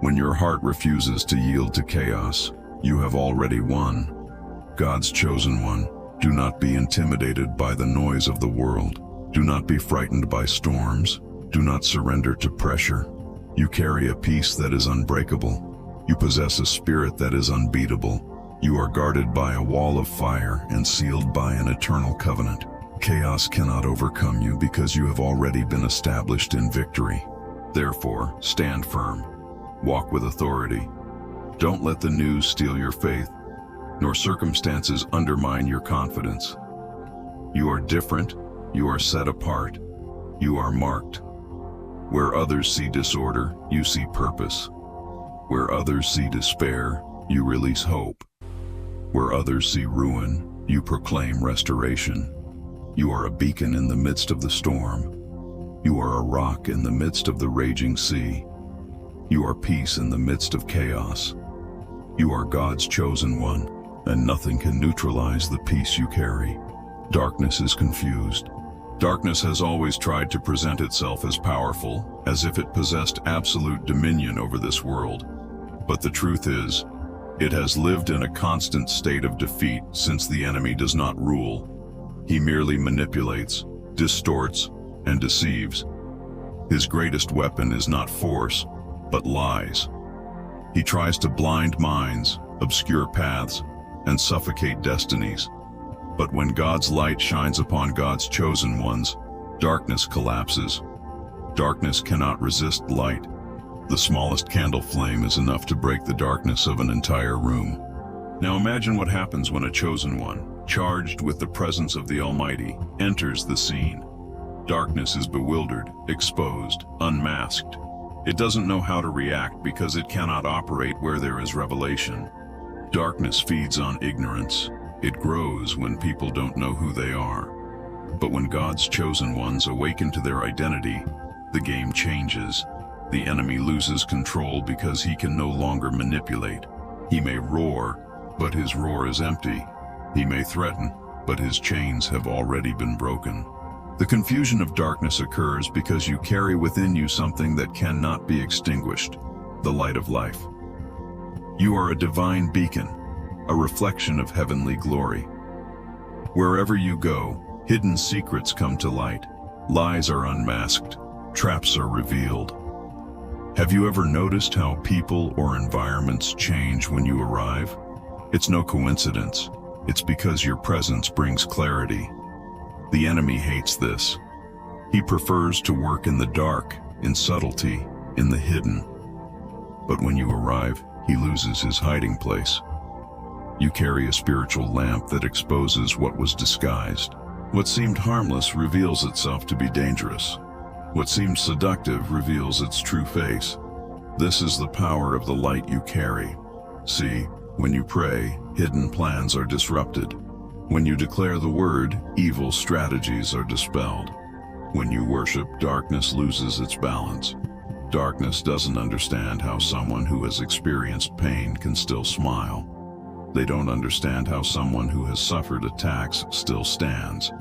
When your heart refuses to yield to chaos, you have already won. God's chosen one, do not be intimidated by the noise of the world. Do not be frightened by storms. Do not surrender to pressure. You carry a peace that is unbreakable. You possess a spirit that is unbeatable. You are guarded by a wall of fire and sealed by an eternal covenant. Chaos cannot overcome you because you have already been established in victory. Therefore, stand firm. Walk with authority. Don't let the news steal your faith, nor circumstances undermine your confidence. You are different. You are set apart. You are marked. Where others see disorder, you see purpose. Where others see despair, you release hope. Where others see ruin, you proclaim restoration. You are a beacon in the midst of the storm. You are a rock in the midst of the raging sea. You are peace in the midst of chaos. You are God's chosen one, and nothing can neutralize the peace you carry. Darkness is confused. Darkness has always tried to present itself as powerful, as if it possessed absolute dominion over this world. But the truth is, it has lived in a constant state of defeat since the enemy does not rule. He merely manipulates, distorts, and deceives. His greatest weapon is not force, but lies. He tries to blind minds, obscure paths, and suffocate destinies. But when God's light shines upon God's chosen ones, darkness collapses. Darkness cannot resist light. The smallest candle flame is enough to break the darkness of an entire room. Now imagine what happens when a chosen one, charged with the presence of the Almighty, enters the scene. Darkness is bewildered, exposed, unmasked. It doesn't know how to react because it cannot operate where there is revelation. Darkness feeds on ignorance. It grows when people don't know who they are. But when God's chosen ones awaken to their identity, the game changes. The enemy loses control because he can no longer manipulate. He may roar, but his roar is empty. He may threaten, but his chains have already been broken. The confusion of darkness occurs because you carry within you something that cannot be extinguished, the light of life. You are a divine beacon, a reflection of heavenly glory. Wherever you go, hidden secrets come to light, lies are unmasked, traps are revealed. Have you ever noticed how people or environments change when you arrive? It's no coincidence. It's because your presence brings clarity. The enemy hates this. He prefers to work in the dark, in subtlety, in the hidden. But when you arrive, he loses his hiding place. You carry a spiritual lamp that exposes what was disguised. What seemed harmless reveals itself to be dangerous. What seemed seductive reveals its true face. This is the power of the light you carry. See, when you pray, hidden plans are disrupted. When you declare the word, evil strategies are dispelled. When you worship, darkness loses its balance. Darkness doesn't understand how someone who has experienced pain can still smile. They don't understand how someone who has suffered attacks still stands.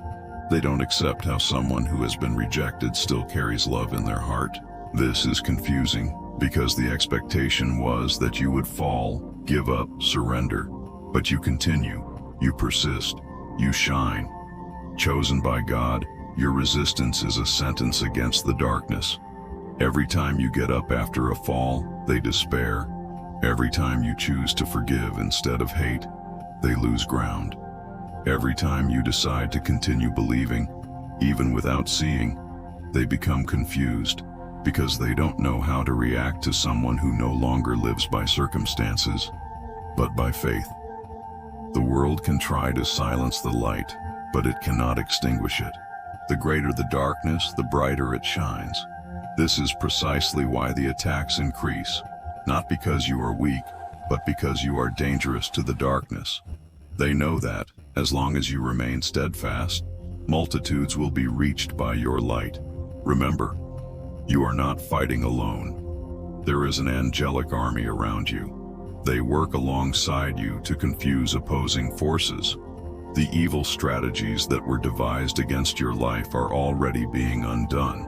They don't accept how someone who has been rejected still carries love in their heart. This is confusing because the expectation was that you would fall, give up, surrender. But you continue. You persist, you shine. Chosen by God, your resistance is a sentence against the darkness. Every time you get up after a fall, they despair. Every time you choose to forgive instead of hate, they lose ground. Every time you decide to continue believing, even without seeing, they become confused because they don't know how to react to someone who no longer lives by circumstances, but by faith. The world can try to silence the light, but it cannot extinguish it. The greater the darkness, the brighter it shines. This is precisely why the attacks increase, not because you are weak, but because you are dangerous to the darkness. They know that, as long as you remain steadfast, multitudes will be reached by your light. Remember, you are not fighting alone. There is an angelic army around you. They work alongside you to confuse opposing forces. The evil strategies that were devised against your life are already being undone.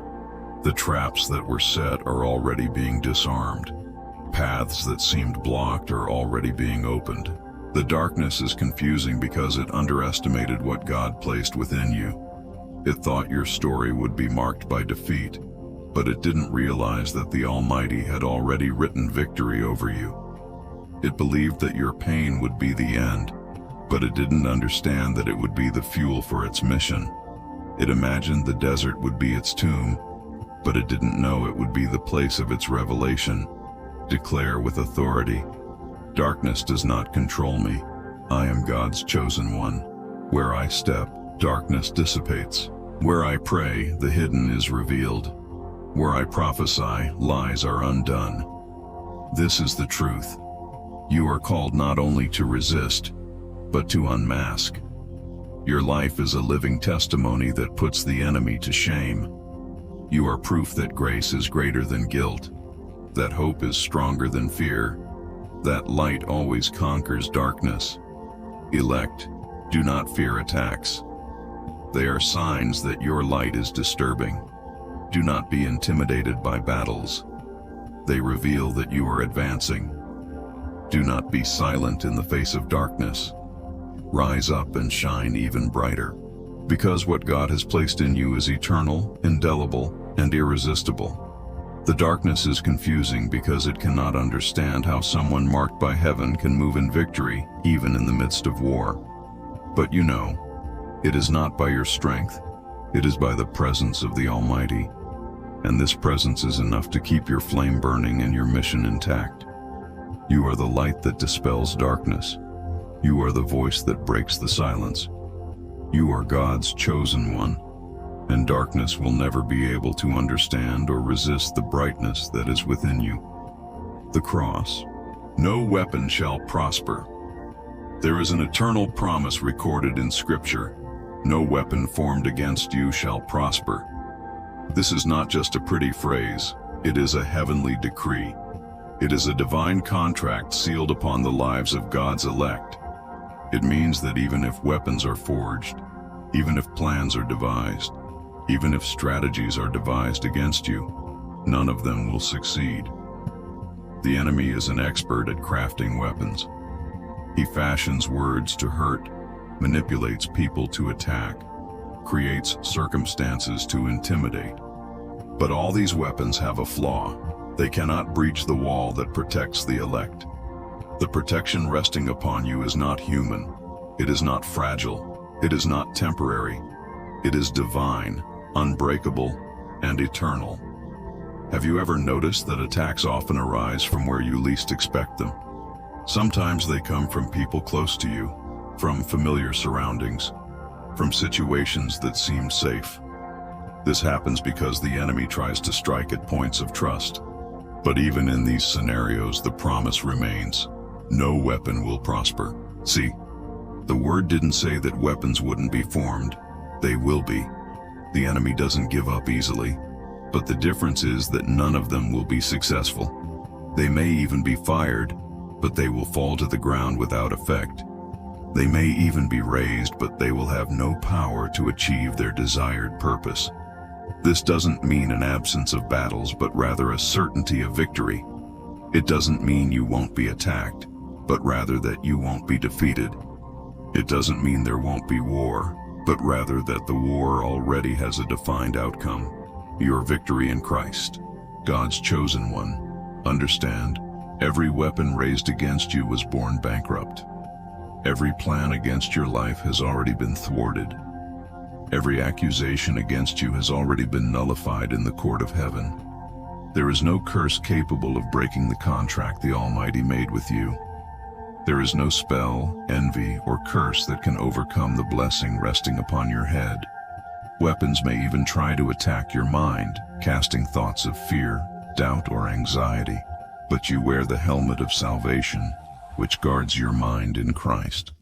The traps that were set are already being disarmed. Paths that seemed blocked are already being opened. The darkness is confusing because it underestimated what God placed within you. It thought your story would be marked by defeat, but it didn't realize that the Almighty had already written victory over you. It believed that your pain would be the end, but it didn't understand that it would be the fuel for its mission. It imagined the desert would be its tomb, but it didn't know it would be the place of its revelation. Declare with authority, darkness does not control me. I am God's chosen one. Where I step, darkness dissipates. Where I pray, the hidden is revealed. Where I prophesy, lies are undone. This is the truth. You are called not only to resist, but to unmask. Your life is a living testimony that puts the enemy to shame. You are proof that grace is greater than guilt, that hope is stronger than fear, that light always conquers darkness. Elect, do not fear attacks. They are signs that your light is disturbing. Do not be intimidated by battles. They reveal that you are advancing. Do not be silent in the face of darkness. Rise up and shine even brighter, because what God has placed in you is eternal, indelible, and irresistible. The darkness is confusing because it cannot understand how someone marked by heaven can move in victory even in the midst of war. But you know, it is not by your strength, it is by the presence of the Almighty. And this presence is enough to keep your flame burning and your mission intact. You are the light that dispels darkness. You are the voice that breaks the silence. You are God's chosen one, and darkness will never be able to understand or resist the brightness that is within you. The cross. No weapon shall prosper. There is an eternal promise recorded in Scripture. No weapon formed against you shall prosper. This is not just a pretty phrase, it is a heavenly decree. It is a divine contract sealed upon the lives of God's elect. It means that even if weapons are forged, even if plans are devised, even if strategies are devised against you, none of them will succeed. The enemy is an expert at crafting weapons. He fashions words to hurt, manipulates people to attack, creates circumstances to intimidate. But all these weapons have a flaw. They cannot breach the wall that protects the elect. The protection resting upon you is not human. It is not fragile. It is not temporary. It is divine, unbreakable, and eternal. Have you ever noticed that attacks often arise from where you least expect them? Sometimes they come from people close to you, from familiar surroundings, from situations that seem safe. This happens because the enemy tries to strike at points of trust. But even in these scenarios, the promise remains. No weapon will prosper. See, the word didn't say that weapons wouldn't be formed. They will be. The enemy doesn't give up easily. But the difference is that none of them will be successful. They may even be fired, but they will fall to the ground without effect. They may even be raised, but they will have no power to achieve their desired purpose. This doesn't mean an absence of battles, but rather a certainty of victory. It doesn't mean you won't be attacked, but rather that you won't be defeated. It doesn't mean there won't be war, but rather that the war already has a defined outcome. Your victory in Christ, God's chosen one. Understand, every weapon raised against you was born bankrupt. Every plan against your life has already been thwarted. Every accusation against you has already been nullified in the court of heaven. There is no curse capable of breaking the contract the Almighty made with you. There is no spell, envy, or curse that can overcome the blessing resting upon your head. Weapons may even try to attack your mind, casting thoughts of fear, doubt, or anxiety. But you wear the helmet of salvation, which guards your mind in Christ.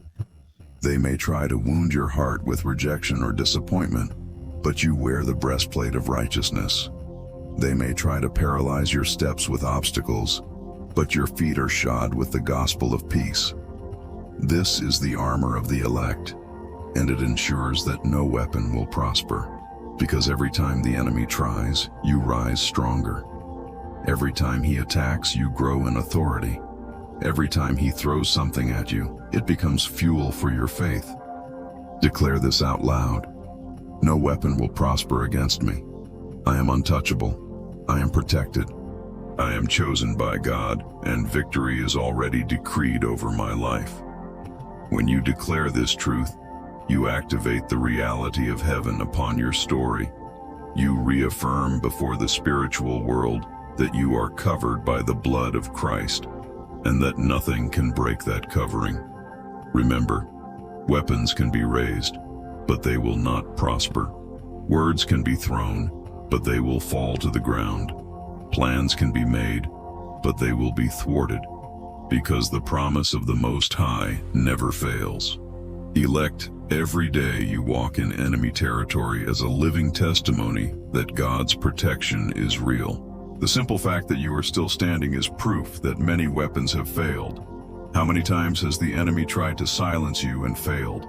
They may try to wound your heart with rejection or disappointment, but you wear the breastplate of righteousness. They may try to paralyze your steps with obstacles, but your feet are shod with the gospel of peace. This is the armor of the elect, and it ensures that no weapon will prosper, because every time the enemy tries, you rise stronger. Every time he attacks, you grow in authority. Every time he throws something at you, it becomes fuel for your faith. Declare this out loud. No weapon will prosper against me. I am untouchable. I am protected. I am chosen by God, and victory is already decreed over my life. When you declare this truth, you activate the reality of heaven upon your story. You reaffirm before the spiritual world that you are covered by the blood of Christ, and that nothing can break that covering. Remember, weapons can be raised, but they will not prosper. Words can be thrown, but they will fall to the ground. Plans can be made, but they will be thwarted, because the promise of the Most High never fails. Elect, every day you walk in enemy territory as a living testimony that God's protection is real. The simple fact that you are still standing is proof that many weapons have failed. How many times has the enemy tried to silence you and failed?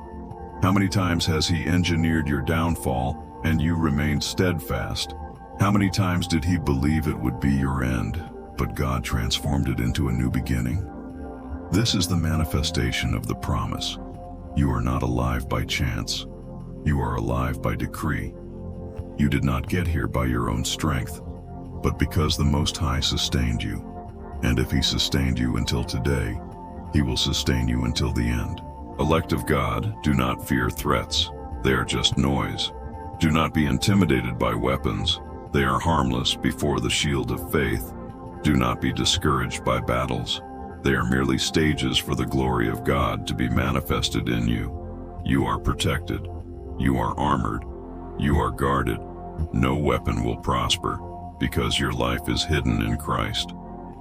How many times has he engineered your downfall and you remained steadfast? How many times did he believe it would be your end, but God transformed it into a new beginning? This is the manifestation of the promise. You are not alive by chance. You are alive by decree. You did not get here by your own strength, but because the Most High sustained you. And if he sustained you until today, he will sustain you until the end. Elect of God, do not fear threats. They are just noise. Do not be intimidated by weapons. They are harmless before the shield of faith. Do not be discouraged by battles. They are merely stages for the glory of God to be manifested in you. You are protected. You are armored. You are guarded. No weapon will prosper, because your life is hidden in Christ.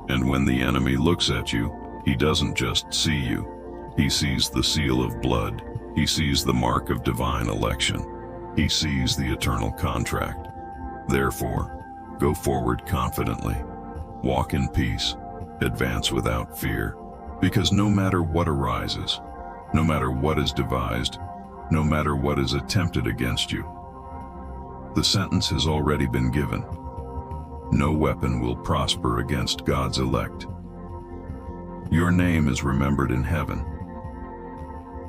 And when the enemy looks at you, he doesn't just see you. He sees the seal of blood. He sees the mark of divine election. He sees the eternal contract. Therefore, go forward confidently. Walk in peace. Advance without fear. Because no matter what arises, no matter what is devised, no matter what is attempted against you, the sentence has already been given. No weapon will prosper against God's elect. Your name is remembered in heaven.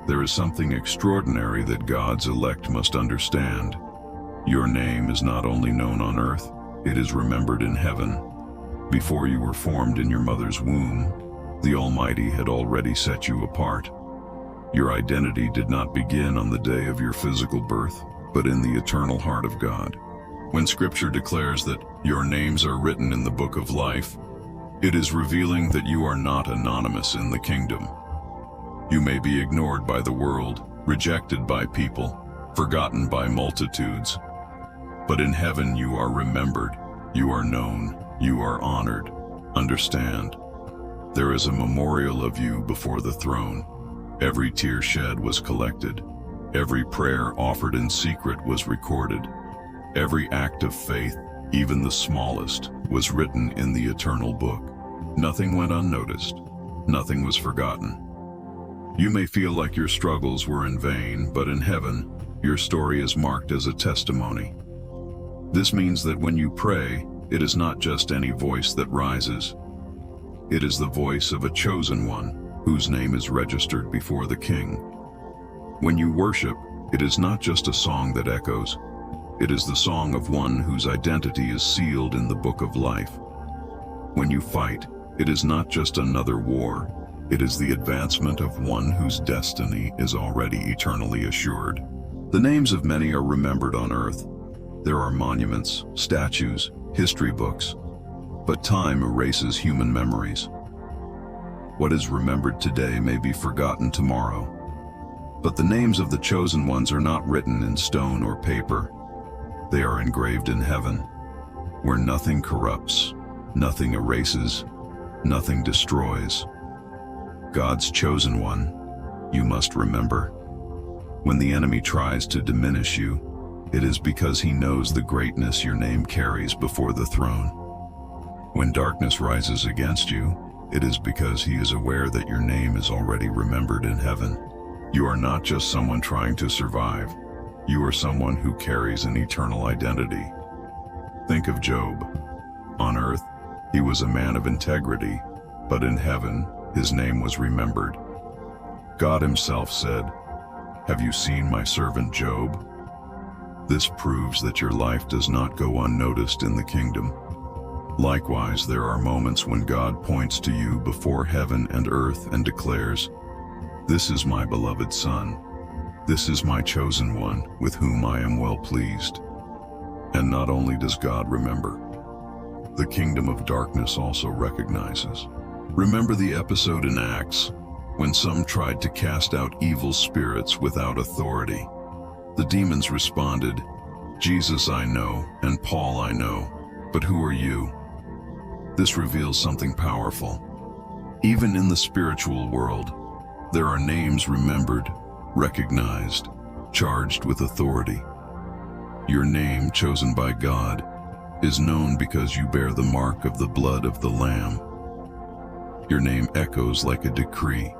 There is something extraordinary that God's elect must understand. Your name is not only known on earth, it is remembered in heaven. Before you were formed in your mother's womb, the Almighty had already set you apart. Your identity did not begin on the day of your physical birth, but in the eternal heart of God. When Scripture declares that your names are written in the book of life, it is revealing that you are not anonymous in the kingdom. You may be ignored by the world, rejected by people, forgotten by multitudes. But in heaven you are remembered, you are known, you are honored. Understand, there is a memorial of you before the throne. Every tear shed was collected. Every prayer offered in secret was recorded. Every act of faith, even the smallest, was written in the eternal book. Nothing went unnoticed. Nothing was forgotten. You may feel like your struggles were in vain, but in heaven, your story is marked as a testimony. This means that when you pray, it is not just any voice that rises. It is the voice of a chosen one, whose name is registered before the King. When you worship, it is not just a song that echoes. It is the song of one whose identity is sealed in the book of life. When you fight, it is not just another war. It is the advancement of one whose destiny is already eternally assured. The names of many are remembered on earth. There are monuments, statues, history books, but time erases human memories. What is remembered today may be forgotten tomorrow. But the names of the chosen ones are not written in stone or paper. They are engraved in heaven, where nothing corrupts, nothing erases, nothing destroys. God's chosen one, you must remember. When the enemy tries to diminish you, it is because he knows the greatness your name carries before the throne. When darkness rises against you, it is because he is aware that your name is already remembered in heaven. You are not just someone trying to survive. You are someone who carries an eternal identity. Think of Job. On earth, he was a man of integrity, but in heaven, his name was remembered. God himself said, "Have you seen my servant Job?" This proves that your life does not go unnoticed in the kingdom. Likewise, there are moments when God points to you before heaven and earth and declares, "This is my beloved Son. This is my chosen one, with whom I am well pleased." And not only does God remember, the kingdom of darkness also recognizes. Remember the episode in Acts, when some tried to cast out evil spirits without authority. The demons responded, Jesus I know, and Paul I know, but who are you? This reveals something powerful. Even in the spiritual world, there are names remembered, recognized, charged with authority. Your name, chosen by God, is known because you bear the mark of the blood of the Lamb. Your name echoes like a decree.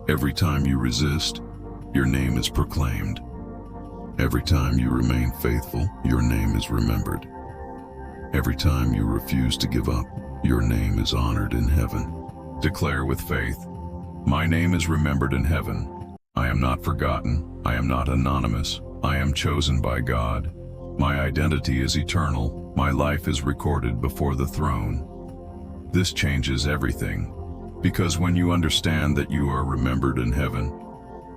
Every time you resist, your name is proclaimed. Every time you remain faithful, your name is remembered. Every time you refuse to give up, your name is honored in heaven. Declare with faith, my name is remembered in heaven. I am not forgotten. I am not anonymous. I am chosen by God. My identity is eternal. My life is recorded before the throne. This changes everything, because when you understand that you are remembered in heaven,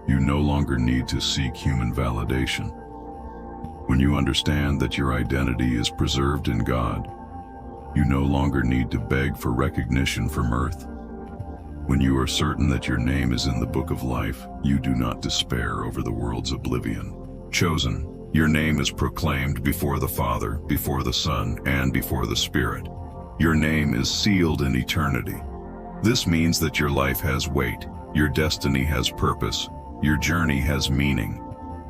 you no longer need to seek human validation. When you understand that your identity is preserved in God, you no longer need to beg for recognition from earth. When you are certain that your name is in the book of life, you do not despair over the world's oblivion. Chosen, your name is proclaimed before the Father, before the Son, and before the Spirit. Your name is sealed in eternity. This means that your life has weight, your destiny has purpose, your journey has meaning.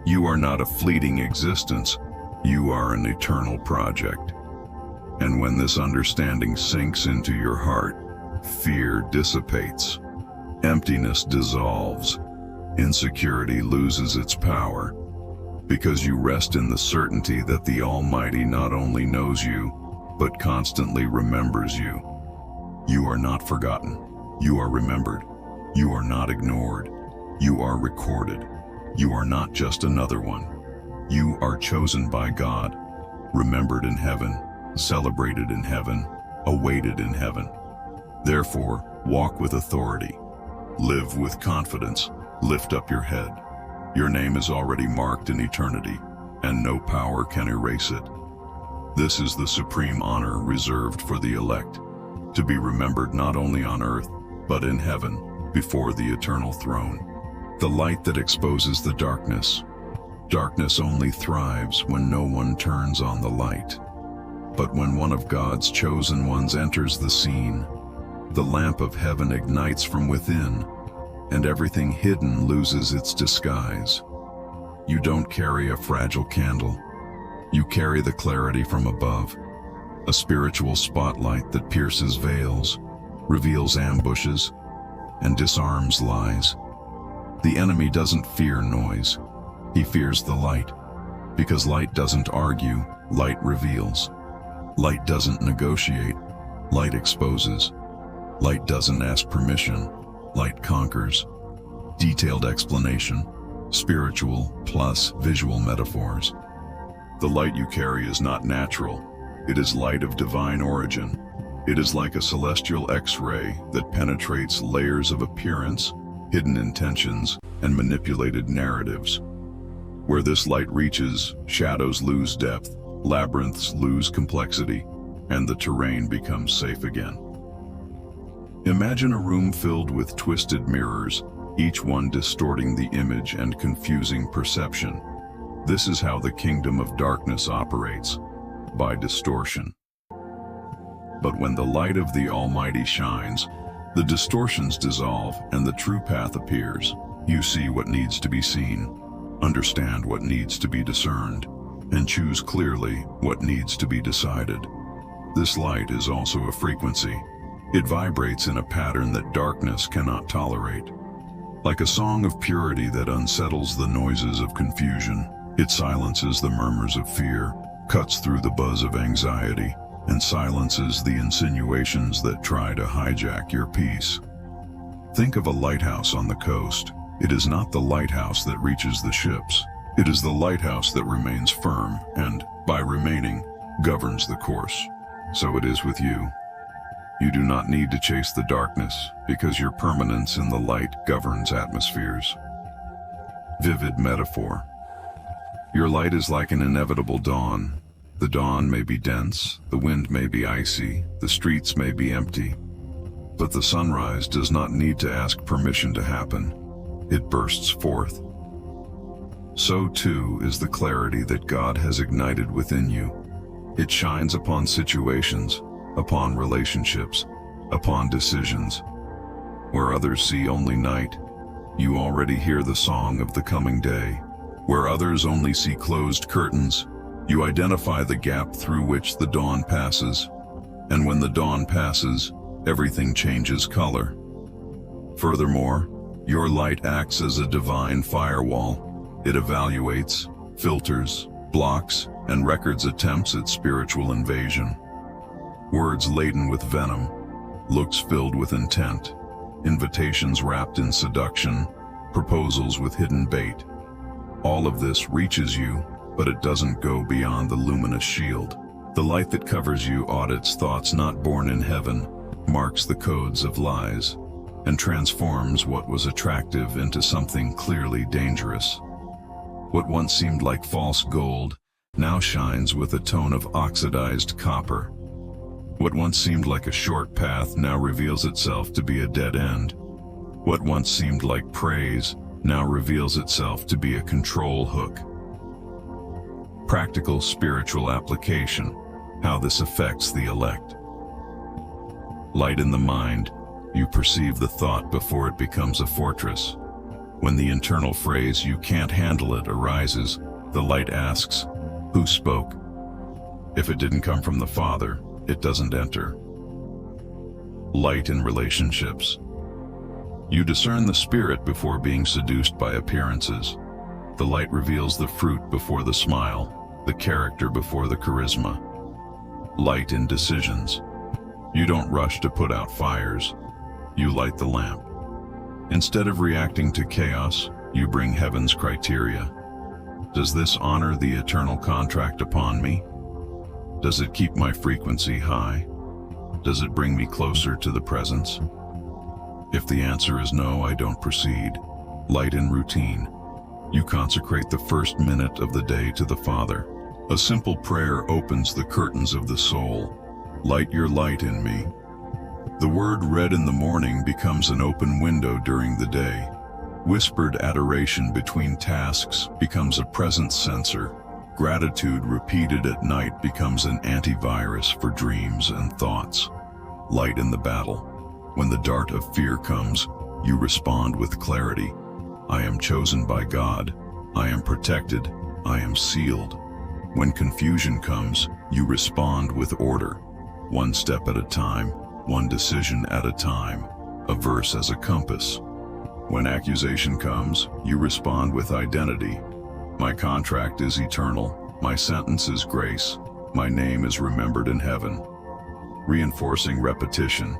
You are not a fleeting existence, you are an eternal project. And when this understanding sinks into your heart, fear dissipates, emptiness dissolves, insecurity loses its power, because you rest in the certainty that the Almighty not only knows you, but constantly remembers you. You are not forgotten. You are remembered. You are not ignored. You are recorded. You are not just another one. You are chosen by God, remembered in heaven, celebrated in heaven, awaited in heaven. Therefore, walk with authority. Live with confidence. Lift up your head. Your name is already marked in eternity, and no power can erase it. This is the supreme honor reserved for the elect, to be remembered not only on earth, but in heaven, before the eternal throne. The light that exposes the darkness. Darkness only thrives when no one turns on the light. But when one of God's chosen ones enters the scene, the lamp of heaven ignites from within, and everything hidden loses its disguise. You don't carry a fragile candle. You carry the clarity from above, a spiritual spotlight that pierces veils, reveals ambushes, and disarms lies. The enemy doesn't fear noise. He fears the light, because light doesn't argue, light reveals. Light doesn't negotiate, light exposes. Light doesn't ask permission, light conquers. Detailed explanation, spiritual plus visual metaphors. The light you carry is not natural. It is light of divine origin. It is like a celestial X-ray that penetrates layers of appearance, hidden intentions, and manipulated narratives. Where this light reaches, shadows lose depth, labyrinths lose complexity, and the terrain becomes safe again. Imagine a room filled with twisted mirrors, each one distorting the image and confusing perception. This is how the kingdom of darkness operates, by distortion. But when the light of the Almighty shines, the distortions dissolve and the true path appears. You see what needs to be seen, understand what needs to be discerned, and choose clearly what needs to be decided. This light is also a frequency. It vibrates in a pattern that darkness cannot tolerate. Like a song of purity that unsettles the noises of confusion, it silences the murmurs of fear, cuts through the buzz of anxiety, and silences the insinuations that try to hijack your peace. Think of a lighthouse on the coast. It is not the lighthouse that reaches the ships. It is the lighthouse that remains firm and, by remaining, governs the course. So it is with you. You do not need to chase the darkness, because your permanence in the light governs atmospheres. Vivid metaphor. Your light is like an inevitable dawn. The dawn may be dense, the wind may be icy, the streets may be empty. But the sunrise does not need to ask permission to happen. It bursts forth. So too is the clarity that God has ignited within you. It shines upon situations, upon relationships, upon decisions. Where others see only night, you already hear the song of the coming day. Where others only see closed curtains, you identify the gap through which the dawn passes. And when the dawn passes, everything changes color. Furthermore, your light acts as a divine firewall. It evaluates, filters, blocks, and records attempts at spiritual invasion. Words laden with venom, looks filled with intent, invitations wrapped in seduction, proposals with hidden bait. All of this reaches you, but it doesn't go beyond the luminous shield. The light that covers you audits thoughts not born in heaven, marks the codes of lies, and transforms what was attractive into something clearly dangerous. What once seemed like false gold now shines with a tone of oxidized copper. What once seemed like a short path now reveals itself to be a dead end. What once seemed like praise now reveals itself to be a control hook. Practical spiritual application, how this affects the elect. Light in the mind, you perceive the thought before it becomes a fortress. When the internal phrase "you can't handle it" arises, the light asks, "Who spoke?" If it didn't come from the Father, it doesn't enter. Light in relationships. You discern the spirit before being seduced by appearances. The light reveals the fruit before the smile, the character before the charisma. Light in decisions. You don't rush to put out fires. You light the lamp. Instead of reacting to chaos, you bring heaven's criteria. Does this honor the eternal contract upon me? Does it keep my frequency high? Does it bring me closer to the presence? If the answer is no, I don't proceed. Light in routine. You consecrate the first minute of the day to the Father. A simple prayer opens the curtains of the soul. Light your light in me. The word read in the morning becomes an open window during the day. Whispered adoration between tasks becomes a presence sensor. Gratitude repeated at night becomes an antivirus for dreams and thoughts. Light in the battle. When the dart of fear comes, you respond with clarity. I am chosen by God. I am protected. I am sealed. When confusion comes, you respond with order. One step at a time, one decision at a time, a verse as a compass. When accusation comes, you respond with identity. My contract is eternal. My sentence is grace. My name is remembered in heaven. Reinforcing repetition.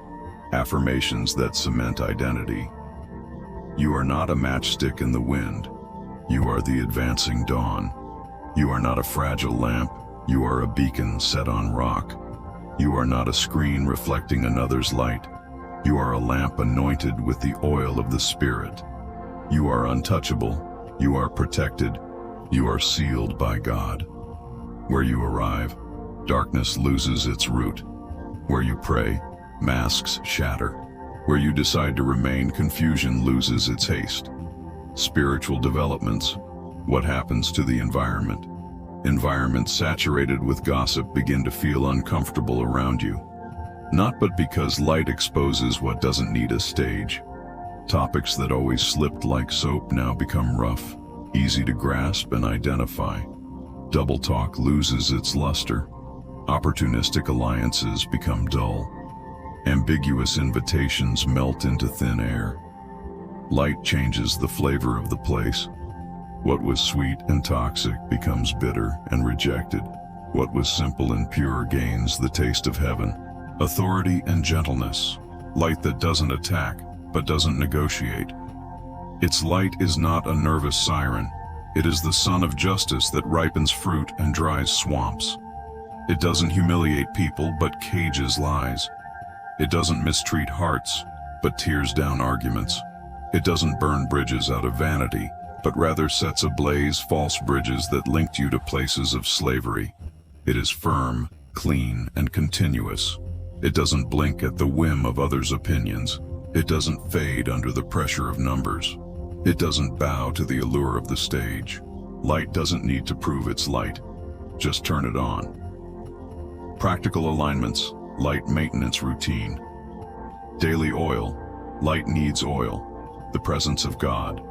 Affirmations that cement identity. You are not a matchstick in the wind. You are the advancing dawn. You are not a fragile lamp. You are a beacon set on rock. You are not a screen reflecting another's light. You are a lamp anointed with the oil of the Spirit. You are untouchable. You are protected. You are sealed by God. Where you arrive, darkness loses its root. Where you pray, masks shatter. Where you decide to remain, confusion loses its haste. Spiritual developments. What happens to the environment? Environments saturated with gossip begin to feel uncomfortable around you. Not but because light exposes what doesn't need a stage. Topics that always slipped like soap now become rough, easy to grasp and identify. Double talk loses its luster. Opportunistic alliances become dull. Ambiguous invitations melt into thin air. Light changes the flavor of the place. What was sweet and toxic becomes bitter and rejected. What was simple and pure gains the taste of heaven. Authority and gentleness. Light that doesn't attack, but doesn't negotiate. Its light is not a nervous siren. It is the sun of justice that ripens fruit and dries swamps. It doesn't humiliate people, but cages lies. It doesn't mistreat hearts, but tears down arguments. It doesn't burn bridges out of vanity, but rather sets ablaze false bridges that linked you to places of slavery. It is firm, clean, and continuous. It doesn't blink at the whim of others' opinions. It doesn't fade under the pressure of numbers. It doesn't bow to the allure of the stage. Light doesn't need to prove it's light. Just turn it on. Practical alignments, light maintenance routine. Daily oil. Light needs oil. The presence of God.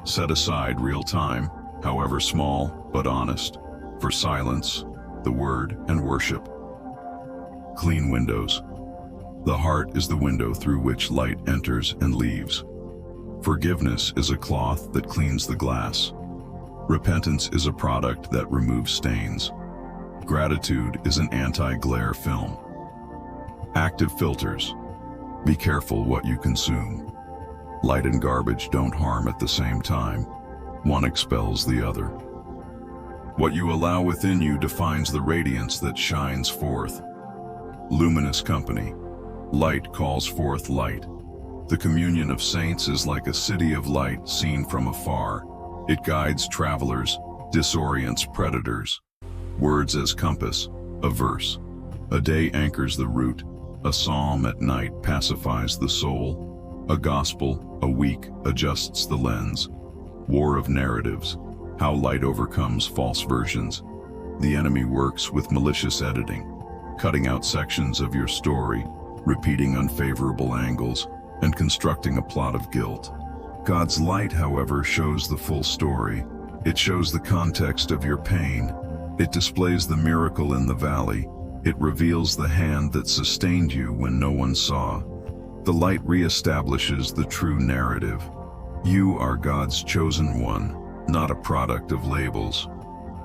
Set aside real time, however small but honest, for silence, the word, and worship. Clean windows. The heart is the window through which light enters and leaves. Forgiveness is a cloth that cleans the glass. Repentance is a product that removes stains. Gratitude is an anti-glare film. Active filters. Be careful what you consume. Light and garbage don't harm at the same time. One expels the other. What you allow within you defines the radiance that shines forth. Luminous company. Light calls forth light. The communion of saints is like a city of light seen from afar. It guides travelers, disorients predators. Words as compass, a verse. A day anchors the route. A psalm at night pacifies the soul. A gospel, a week, adjusts the lens. War of narratives, how light overcomes false versions. The enemy works with malicious editing, cutting out sections of your story, repeating unfavorable angles, and constructing a plot of guilt. God's light, however, shows the full story. It shows the context of your pain. It displays the miracle in the valley. It reveals the hand that sustained you when no one saw. The light reestablishes the true narrative. You are God's chosen one, not a product of labels.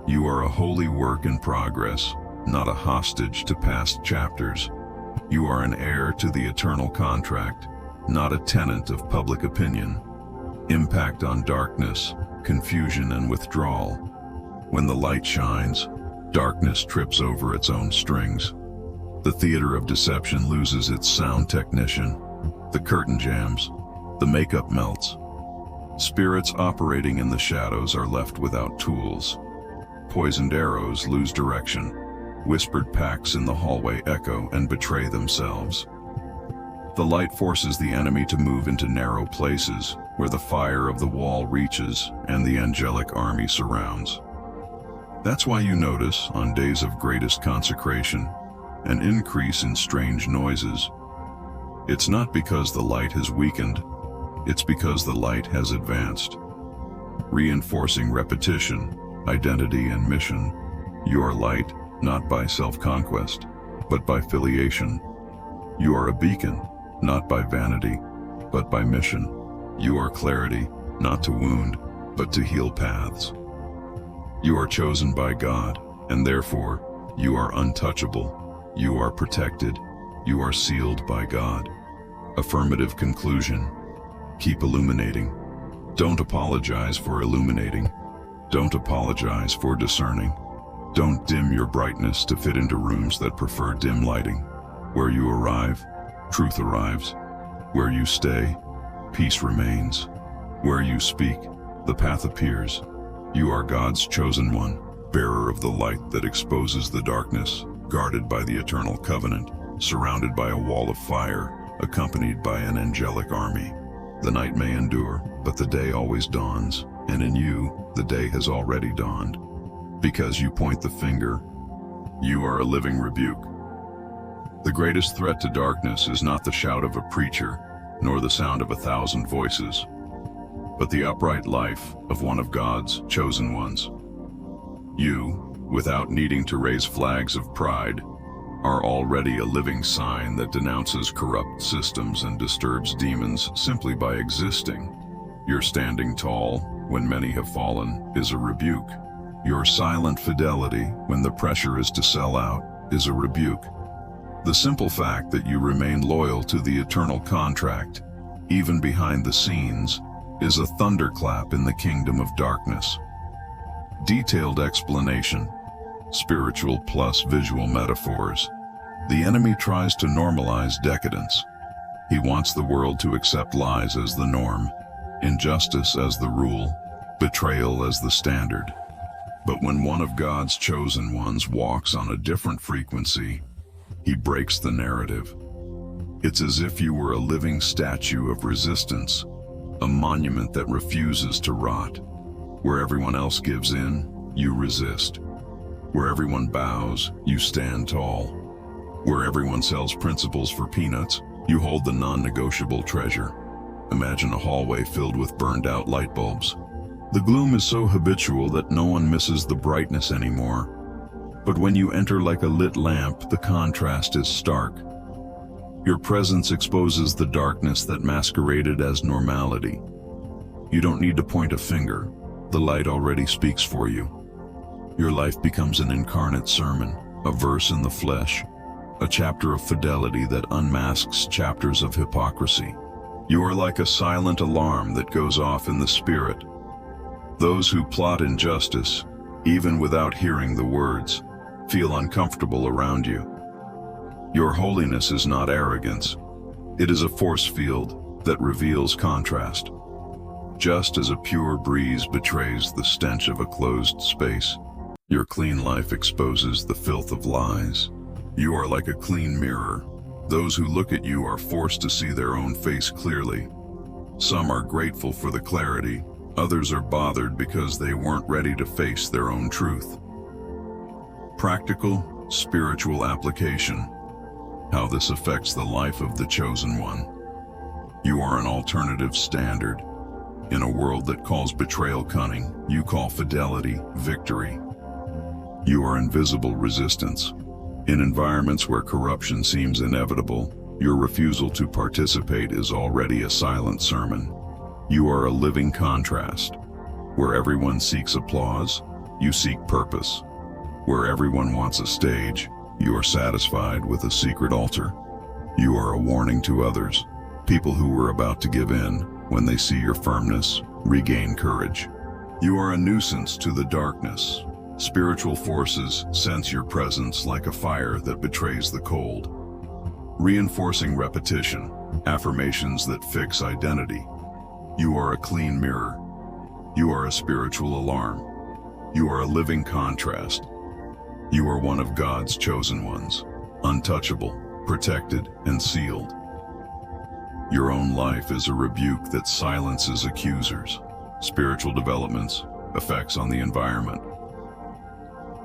You are a holy work in progress, not a hostage to past chapters. You are an heir to the eternal contract, not a tenant of public opinion. Impact on darkness, confusion and withdrawal. When the light shines, darkness trips over its own strings. The theater of deception loses its sound technician. The curtain jams. The makeup melts. Spirits operating in the shadows are left without tools. Poisoned arrows lose direction. Whispered pacts in the hallway echo and betray themselves. The light forces the enemy to move into narrow places where the fire of the wall reaches and the angelic army surrounds. That's why you notice, on days of greatest consecration, an increase in strange noises. It's not because the light has weakened, it's because the light has advanced. Reinforcing repetition, identity and mission. You are light, not by self-conquest, but by filiation. You are a beacon, not by vanity, but by mission. You are clarity, not to wound, but to heal paths. You are chosen by God, and therefore, you are untouchable. You are protected. You are sealed by God. Affirmative conclusion. Keep illuminating. Don't apologize for illuminating. Don't apologize for discerning. Don't dim your brightness to fit into rooms that prefer dim lighting. Where you arrive, truth arrives. Where you stay, peace remains. Where you speak, the path appears. You are God's chosen one, bearer of the light that exposes the darkness, guarded by the eternal covenant, surrounded by a wall of fire, accompanied by an angelic army. The night may endure, but the day always dawns, and in you, the day has already dawned. Because you point the finger, you are a living rebuke. The greatest threat to darkness is not the shout of a preacher, nor the sound of 1,000 voices, but the upright life of one of God's chosen ones. You, without needing to raise flags of pride, are already a living sign that denounces corrupt systems and disturbs demons simply by existing. Your standing tall, when many have fallen, is a rebuke. Your silent fidelity, when the pressure is to sell out, is a rebuke. The simple fact that you remain loyal to the eternal contract, even behind the scenes, is a thunderclap in the kingdom of darkness. Detailed explanation. Spiritual plus visual metaphors. The enemy tries to normalize decadence. He wants the world to accept lies as the norm, injustice as the rule, betrayal as the standard. But when one of God's chosen ones walks on a different frequency, he breaks the narrative. It's as if you were a living statue of resistance, a monument that refuses to rot. Where everyone else gives in, you resist. Where everyone bows, you stand tall. Where everyone sells principles for peanuts, you hold the non-negotiable treasure. Imagine a hallway filled with burned-out light bulbs. The gloom is so habitual that no one misses the brightness anymore. But when you enter like a lit lamp, the contrast is stark. Your presence exposes the darkness that masqueraded as normality. You don't need to point a finger. The light already speaks for you. Your life becomes an incarnate sermon, a verse in the flesh, a chapter of fidelity that unmasks chapters of hypocrisy. You are like a silent alarm that goes off in the spirit. Those who plot injustice, even without hearing the words, feel uncomfortable around you. Your holiness is not arrogance. It is a force field that reveals contrast. Just as a pure breeze betrays the stench of a closed space, your clean life exposes the filth of lies. You are like a clean mirror. Those who look at you are forced to see their own face clearly. Some are grateful for the clarity, others are bothered because they weren't ready to face their own truth. Practical, spiritual application. How this affects the life of the chosen one. You are an alternative standard. In a world that calls betrayal cunning, you call fidelity victory. You are invisible resistance. In environments where corruption seems inevitable, your refusal to participate is already a silent sermon. You are a living contrast. Where everyone seeks applause, you seek purpose. Where everyone wants a stage, you are satisfied with a secret altar. You are a warning to others, people who were about to give in. When they see your firmness, regain courage. You are a nuisance to the darkness. Spiritual forces sense your presence like a fire that betrays the cold. Reinforcing repetition, affirmations that fix identity. You are a clean mirror. You are a spiritual alarm. You are a living contrast. You are one of God's chosen ones, untouchable, protected, and sealed. Your own life is a rebuke that silences accusers. Spiritual developments, effects on the environment.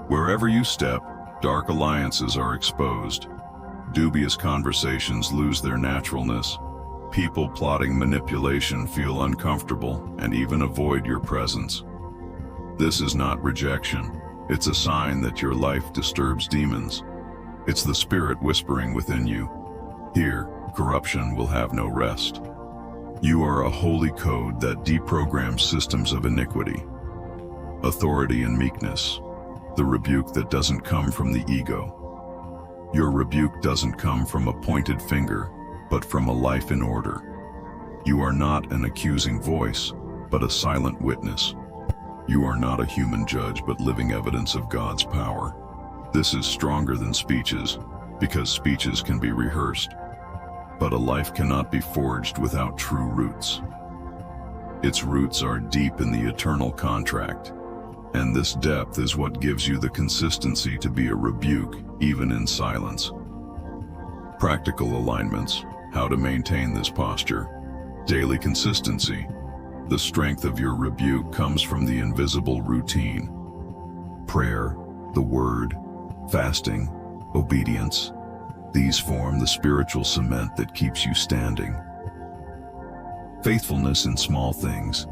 Wherever you step, dark alliances are exposed. Dubious conversations lose their naturalness. People plotting manipulation feel uncomfortable and even avoid your presence. This is not rejection. It's a sign that your life disturbs demons. It's the spirit whispering within you. Here, corruption will have no rest. You are a holy code that deprograms systems of iniquity. Authority and meekness, the rebuke that doesn't come from the ego. Your rebuke doesn't come from a pointed finger, but from a life in order. You are not an accusing voice, but a silent witness. You are not a human judge, but living evidence of God's power. This is stronger than speeches, because speeches can be rehearsed. But a life cannot be forged without true roots. Its roots are deep in the eternal contract, and this depth is what gives you the consistency to be a rebuke, even in silence. Practical alignments, how to maintain this posture. Daily consistency. The strength of your rebuke comes from the invisible routine. Prayer, the word, fasting, obedience. These form the spiritual cement that keeps you standing. Faithfulness in small things.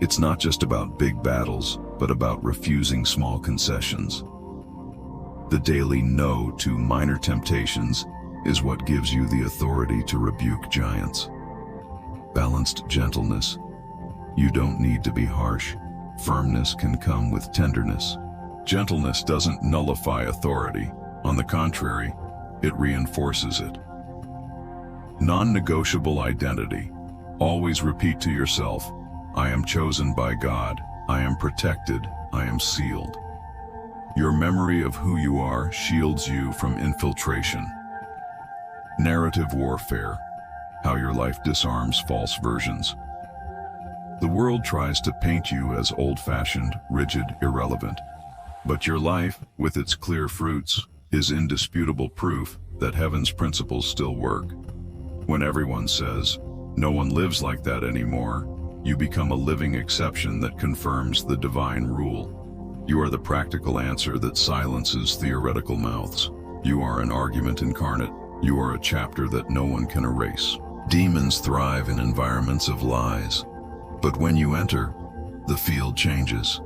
It's not just about big battles, but about refusing small concessions. The daily no to minor temptations is what gives you the authority to rebuke giants. Balanced gentleness. You don't need to be harsh. Firmness can come with tenderness. Gentleness doesn't nullify authority. On the contrary, it reinforces it. Non-negotiable identity. Always repeat to yourself, I am chosen by God, I am protected, I am sealed. Your memory of who you are shields you from infiltration. Narrative warfare. How your life disarms false versions. The world tries to paint you as old-fashioned, rigid, irrelevant. But your life, with its clear fruits, is indisputable proof that heaven's principles still work. When everyone says, no one lives like that anymore, You become a living exception that confirms the divine rule. You are the practical answer that silences theoretical mouths. You are an argument incarnate. You are a chapter that no one can erase. Demons thrive in environments of lies. But when you enter, the field changes.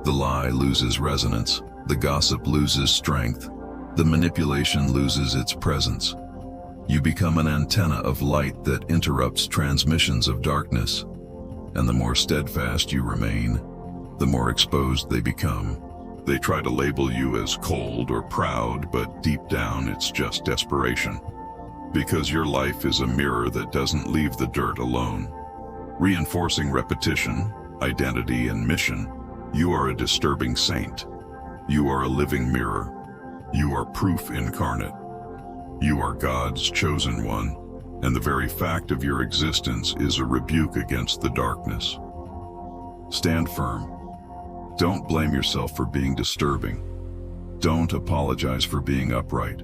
The lie loses resonance. The gossip loses strength. The manipulation loses its presence. You become an antenna of light that interrupts transmissions of darkness. And the more steadfast you remain, the more exposed they become. They try to label you as cold or proud, but deep down it's just desperation. Because your life is a mirror that doesn't leave the dirt alone. Reinforcing repetition, identity, and mission, you are a disturbing saint. You are a living mirror. You are proof incarnate. You are God's chosen one, and the very fact of your existence is a rebuke against the darkness. Stand firm. Don't blame yourself for being disturbing. Don't apologize for being upright.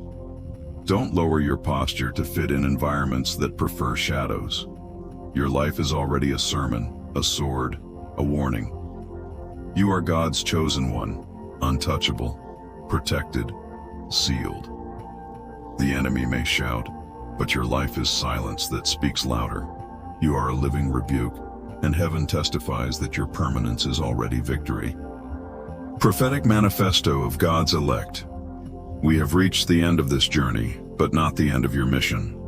Don't lower your posture to fit in environments that prefer shadows. Your life is already a sermon, a sword, a warning. You are God's chosen one, untouchable, protected, sealed. The enemy may shout, but your life is silence that speaks louder. You are a living rebuke, and heaven testifies that your permanence is already victory. Prophetic manifesto of God's elect. We have reached the end of this journey, but not the end of your mission.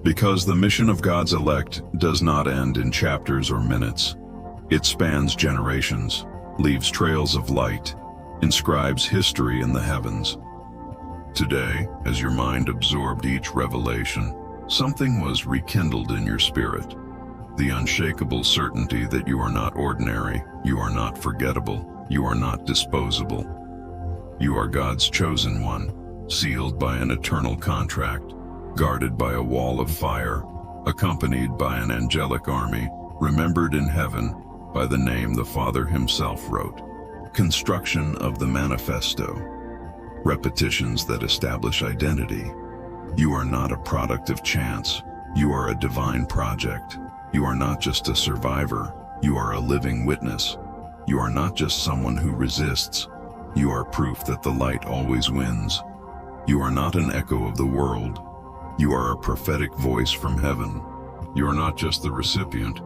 Because the mission of God's elect does not end in chapters or minutes. It spans generations, leaves trails of light, inscribes history in the heavens. Today, as your mind absorbed each revelation, something was rekindled in your spirit. The unshakable certainty that you are not ordinary, you are not forgettable, you are not disposable. You are God's chosen one, sealed by an eternal contract, guarded by a wall of fire, accompanied by an angelic army, remembered in heaven by the name the Father himself wrote. Construction of the manifesto. Repetitions that establish identity. You are not a product of chance. You are a divine project. You are not just a survivor. You are a living witness. You are not just someone who resists. You are proof that the light always wins. You are not an echo of the world. You are a prophetic voice from heaven. You are not just the recipient.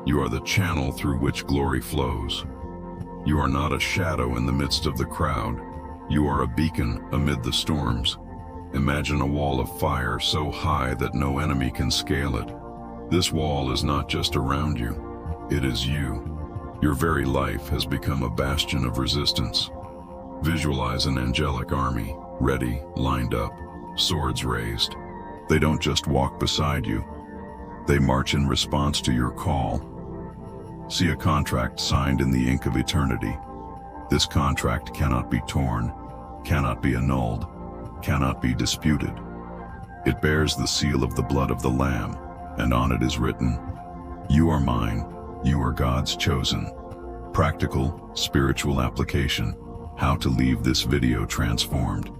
You are the channel through which glory flows. You are not a shadow in the midst of the crowd. You are a beacon amid the storms. Imagine a wall of fire so high that no enemy can scale it. This wall is not just around you, it is you. Your very life has become a bastion of resistance. Visualize an angelic army, ready, lined up, swords raised. They don't just walk beside you. They march in response to your call. See a contract signed in the ink of eternity. This contract cannot be torn, cannot be annulled, cannot be disputed. It bears the seal of the blood of the Lamb, and on it is written, "You are mine, you are God's chosen." Practical, spiritual application, how to leave this video transformed.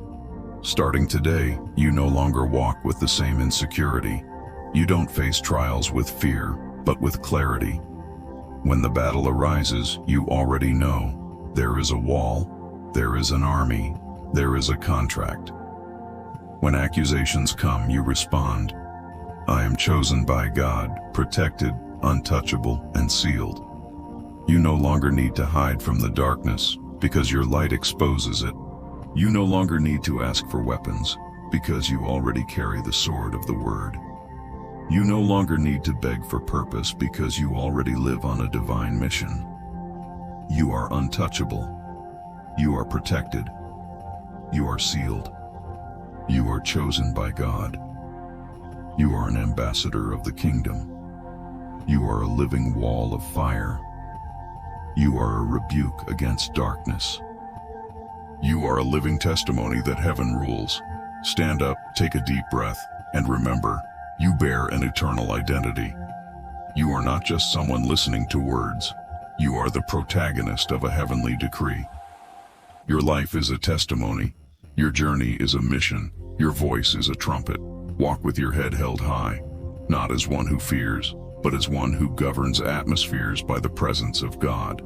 Starting today, you no longer walk with the same insecurity. You don't face trials with fear, but with clarity. When the battle arises, you already know. There is a wall, there is an army, there is a contract. When accusations come, you respond, "I am chosen by God, protected, untouchable, and sealed." You no longer need to hide from the darkness, because your light exposes it. You no longer need to ask for weapons, because you already carry the sword of the word. You no longer need to beg for purpose, because you already live on a divine mission. You are untouchable. You are protected. You are sealed. You are chosen by God. You are an ambassador of the kingdom. You are a living wall of fire. You are a rebuke against darkness. You are a living testimony that heaven rules. Stand up, take a deep breath, and remember, you bear an eternal identity. You are not just someone listening to words. You are the protagonist of a heavenly decree. Your life is a testimony. Your journey is a mission. Your voice is a trumpet. Walk with your head held high, not as one who fears, but as one who governs atmospheres by the presence of God.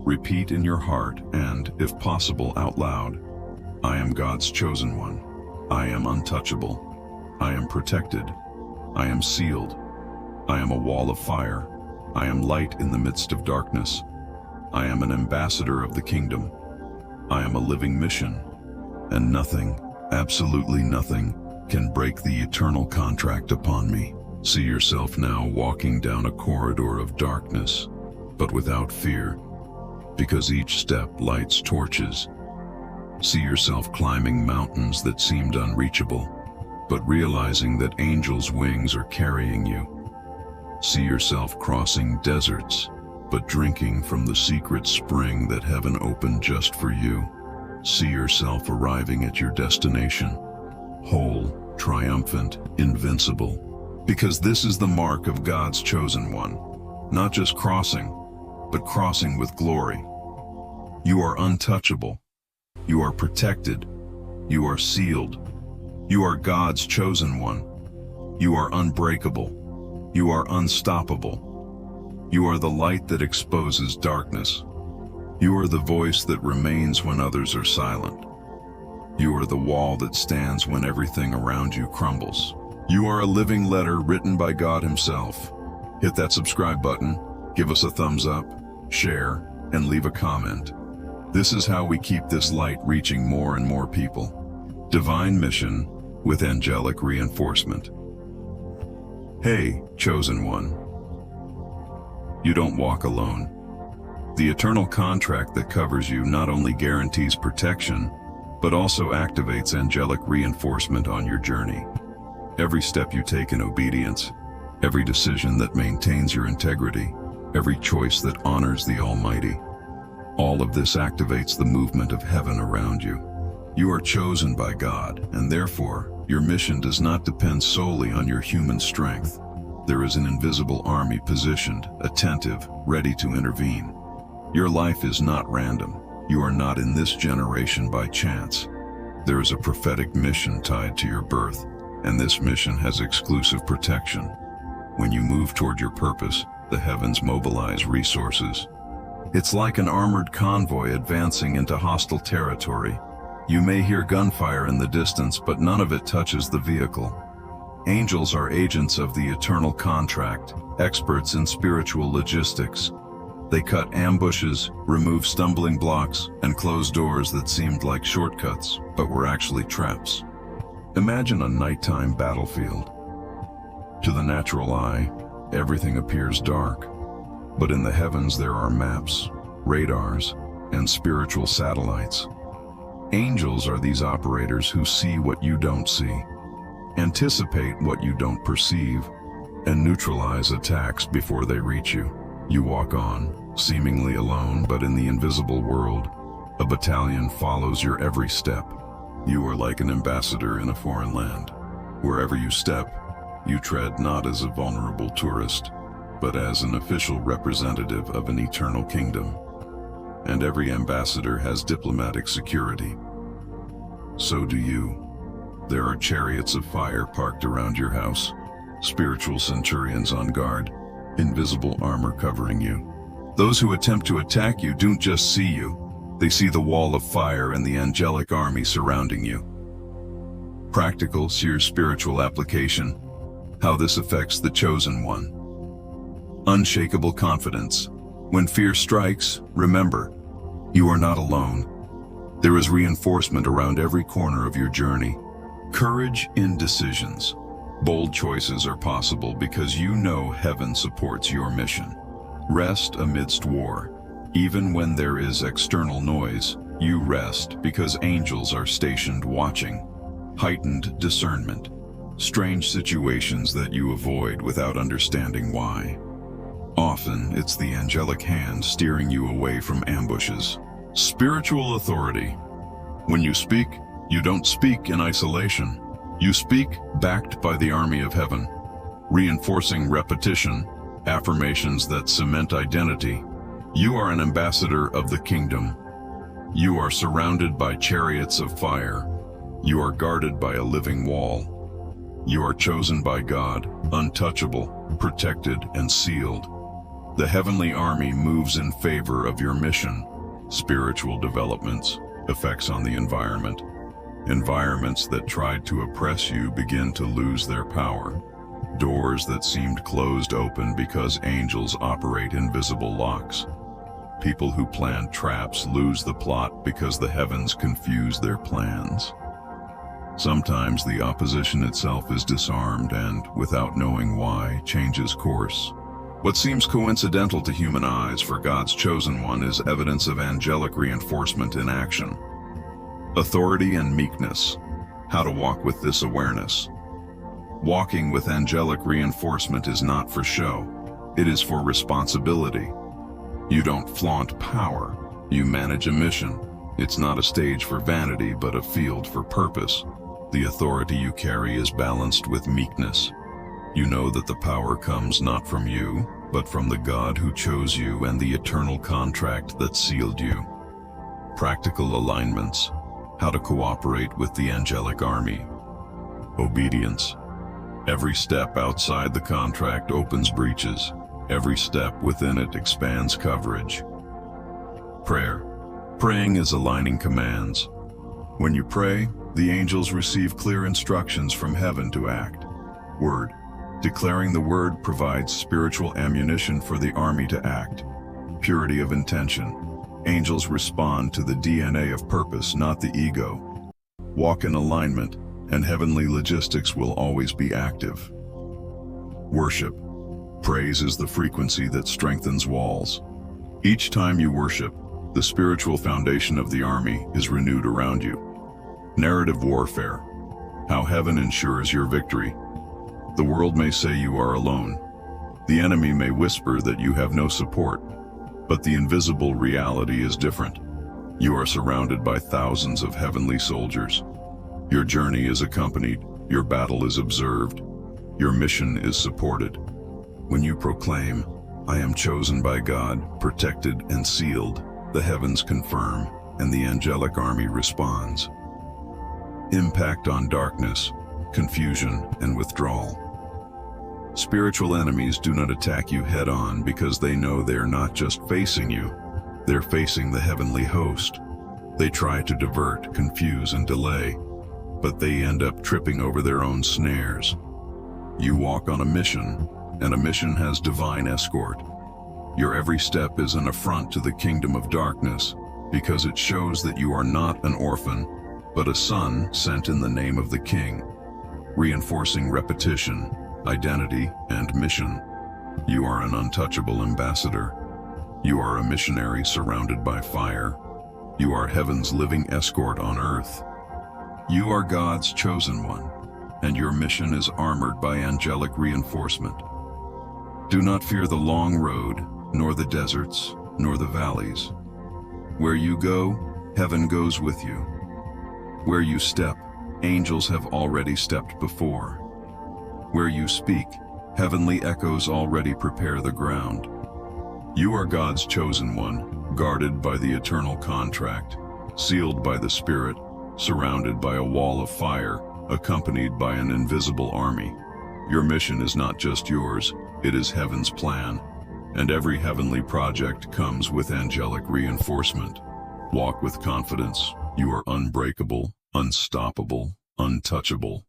Repeat in your heart and, if possible, out loud, I am God's chosen one. I am untouchable. I am protected. I am sealed. I am a wall of fire. I am light in the midst of darkness. I am an ambassador of the kingdom. I am a living mission, and nothing, absolutely nothing, can break the eternal contract upon me. See yourself now walking down a corridor of darkness, but without fear, because each step lights torches. See yourself climbing mountains that seemed unreachable, but realizing that angels' wings are carrying you. See yourself crossing deserts, but drinking from the secret spring that heaven opened just for you. See yourself arriving at your destination, whole, triumphant, invincible, because this is the mark of God's chosen one. Not just crossing, but crossing with glory. You are untouchable. You are protected. You are sealed. You are God's chosen one. You are unbreakable. You are unstoppable. You are the light that exposes darkness. You are the voice that remains when others are silent. You are the wall that stands when everything around you crumbles. You are a living letter written by God Himself. Hit that subscribe button, give us a thumbs up, share, and leave a comment. This is how we keep this light reaching more and more people. Divine mission with angelic reinforcement. Hey, chosen one. You don't walk alone. The eternal contract that covers you not only guarantees protection, but also activates angelic reinforcement on your journey. Every step you take in obedience, every decision that maintains your integrity, every choice that honors the Almighty, all of this activates the movement of heaven around you. You are chosen by God, and therefore, your mission does not depend solely on your human strength. There is an invisible army positioned, attentive, ready to intervene. Your life is not random. You are not in this generation by chance. There is a prophetic mission tied to your birth, and this mission has exclusive protection. When you move toward your purpose, the heavens mobilize resources. It's like an armored convoy advancing into hostile territory. You may hear gunfire in the distance, but none of it touches the vehicle. Angels are agents of the eternal contract, experts in spiritual logistics. They cut ambushes, remove stumbling blocks, and close doors that seemed like shortcuts, but were actually traps. Imagine a nighttime battlefield. To the natural eye, everything appears dark. But in the heavens there are maps, radars, and spiritual satellites. Angels are these operators who see what you don't see, anticipate what you don't perceive, and neutralize attacks before they reach you. You walk on, seemingly alone, but in the invisible world, a battalion follows your every step. You are like an ambassador in a foreign land. Wherever you step, you tread not as a vulnerable tourist, but as an official representative of an eternal kingdom. And every ambassador has diplomatic security. So do you. There are chariots of fire parked around your house, spiritual centurions on guard, invisible armor covering you. Those who attempt to attack you don't just see you, they see the wall of fire and the angelic army surrounding you. Practical, spiritual application. How this affects the chosen one. Unshakable confidence. When fear strikes, remember, you are not alone. There is reinforcement around every corner of your journey. Courage in decisions. Bold choices are possible because you know heaven supports your mission. Rest amidst war. Even when there is external noise, you rest because angels are stationed watching. Heightened discernment. Strange situations that you avoid without understanding why. Often, it's the angelic hand steering you away from ambushes. Spiritual authority. When you speak, you don't speak in isolation. You speak backed by the army of heaven, reinforcing repetition, affirmations that cement identity. You are an ambassador of the kingdom. You are surrounded by chariots of fire. You are guarded by a living wall. You are chosen by God, untouchable, protected, and sealed. The heavenly army moves in favor of your mission. Spiritual developments, effects on the environment. Environments that tried to oppress you begin to lose their power. Doors that seemed closed open because angels operate invisible locks. People who planned traps lose the plot because the heavens confuse their plans. Sometimes the opposition itself is disarmed and, without knowing why, changes course. What seems coincidental to human eyes for God's chosen one is evidence of angelic reinforcement in action. Authority and meekness. How to walk with this awareness. Walking with angelic reinforcement is not for show. It is for responsibility. You don't flaunt power. You manage a mission. It's not a stage for vanity, but a field for purpose. The authority you carry is balanced with meekness. You know that the power comes not from you, but from the God who chose you and the eternal contract that sealed you. Practical alignments. How to cooperate with the angelic army. Obedience. Every step outside the contract opens breaches. Every step within it expands coverage. Prayer. Praying is aligning commands. When you pray, the angels receive clear instructions from heaven to act. Word. Declaring the word provides spiritual ammunition for the army to act. Purity of intention. Angels respond to the DNA of purpose, not the ego. Walk in alignment, and heavenly logistics will always be active. Worship. Praise is the frequency that strengthens walls. Each time you worship, the spiritual foundation of the army is renewed around you. Narrative warfare. How heaven ensures your victory. The world may say you are alone. The enemy may whisper that you have no support. But the invisible reality is different. You are surrounded by thousands of heavenly soldiers. Your journey is accompanied. Your battle is observed. Your mission is supported. When you proclaim, "I am chosen by God, protected and sealed," the heavens confirm, and the angelic army responds. Impact on darkness, confusion, and withdrawal. Spiritual enemies do not attack you head-on because they know they are not just facing you, they're facing the heavenly host. They try to divert, confuse, and delay, but they end up tripping over their own snares. You walk on a mission, and a mission has divine escort. Your every step is an affront to the kingdom of darkness because it shows that you are not an orphan, but a son sent in the name of the King, reinforcing repetition, identity, and mission. You are an untouchable ambassador. You are a missionary surrounded by fire. You are heaven's living escort on earth. You are God's chosen one, and your mission is armored by angelic reinforcement. Do not fear the long road, nor the deserts, nor the valleys. Where you go, heaven goes with you. Where you step, angels have already stepped before. Where you speak, heavenly echoes already prepare the ground. You are God's chosen one, guarded by the eternal contract, sealed by the Spirit, surrounded by a wall of fire, accompanied by an invisible army. Your mission is not just yours, it is heaven's plan, and every heavenly project comes with angelic reinforcement. Walk with confidence. You are unbreakable, unstoppable, untouchable.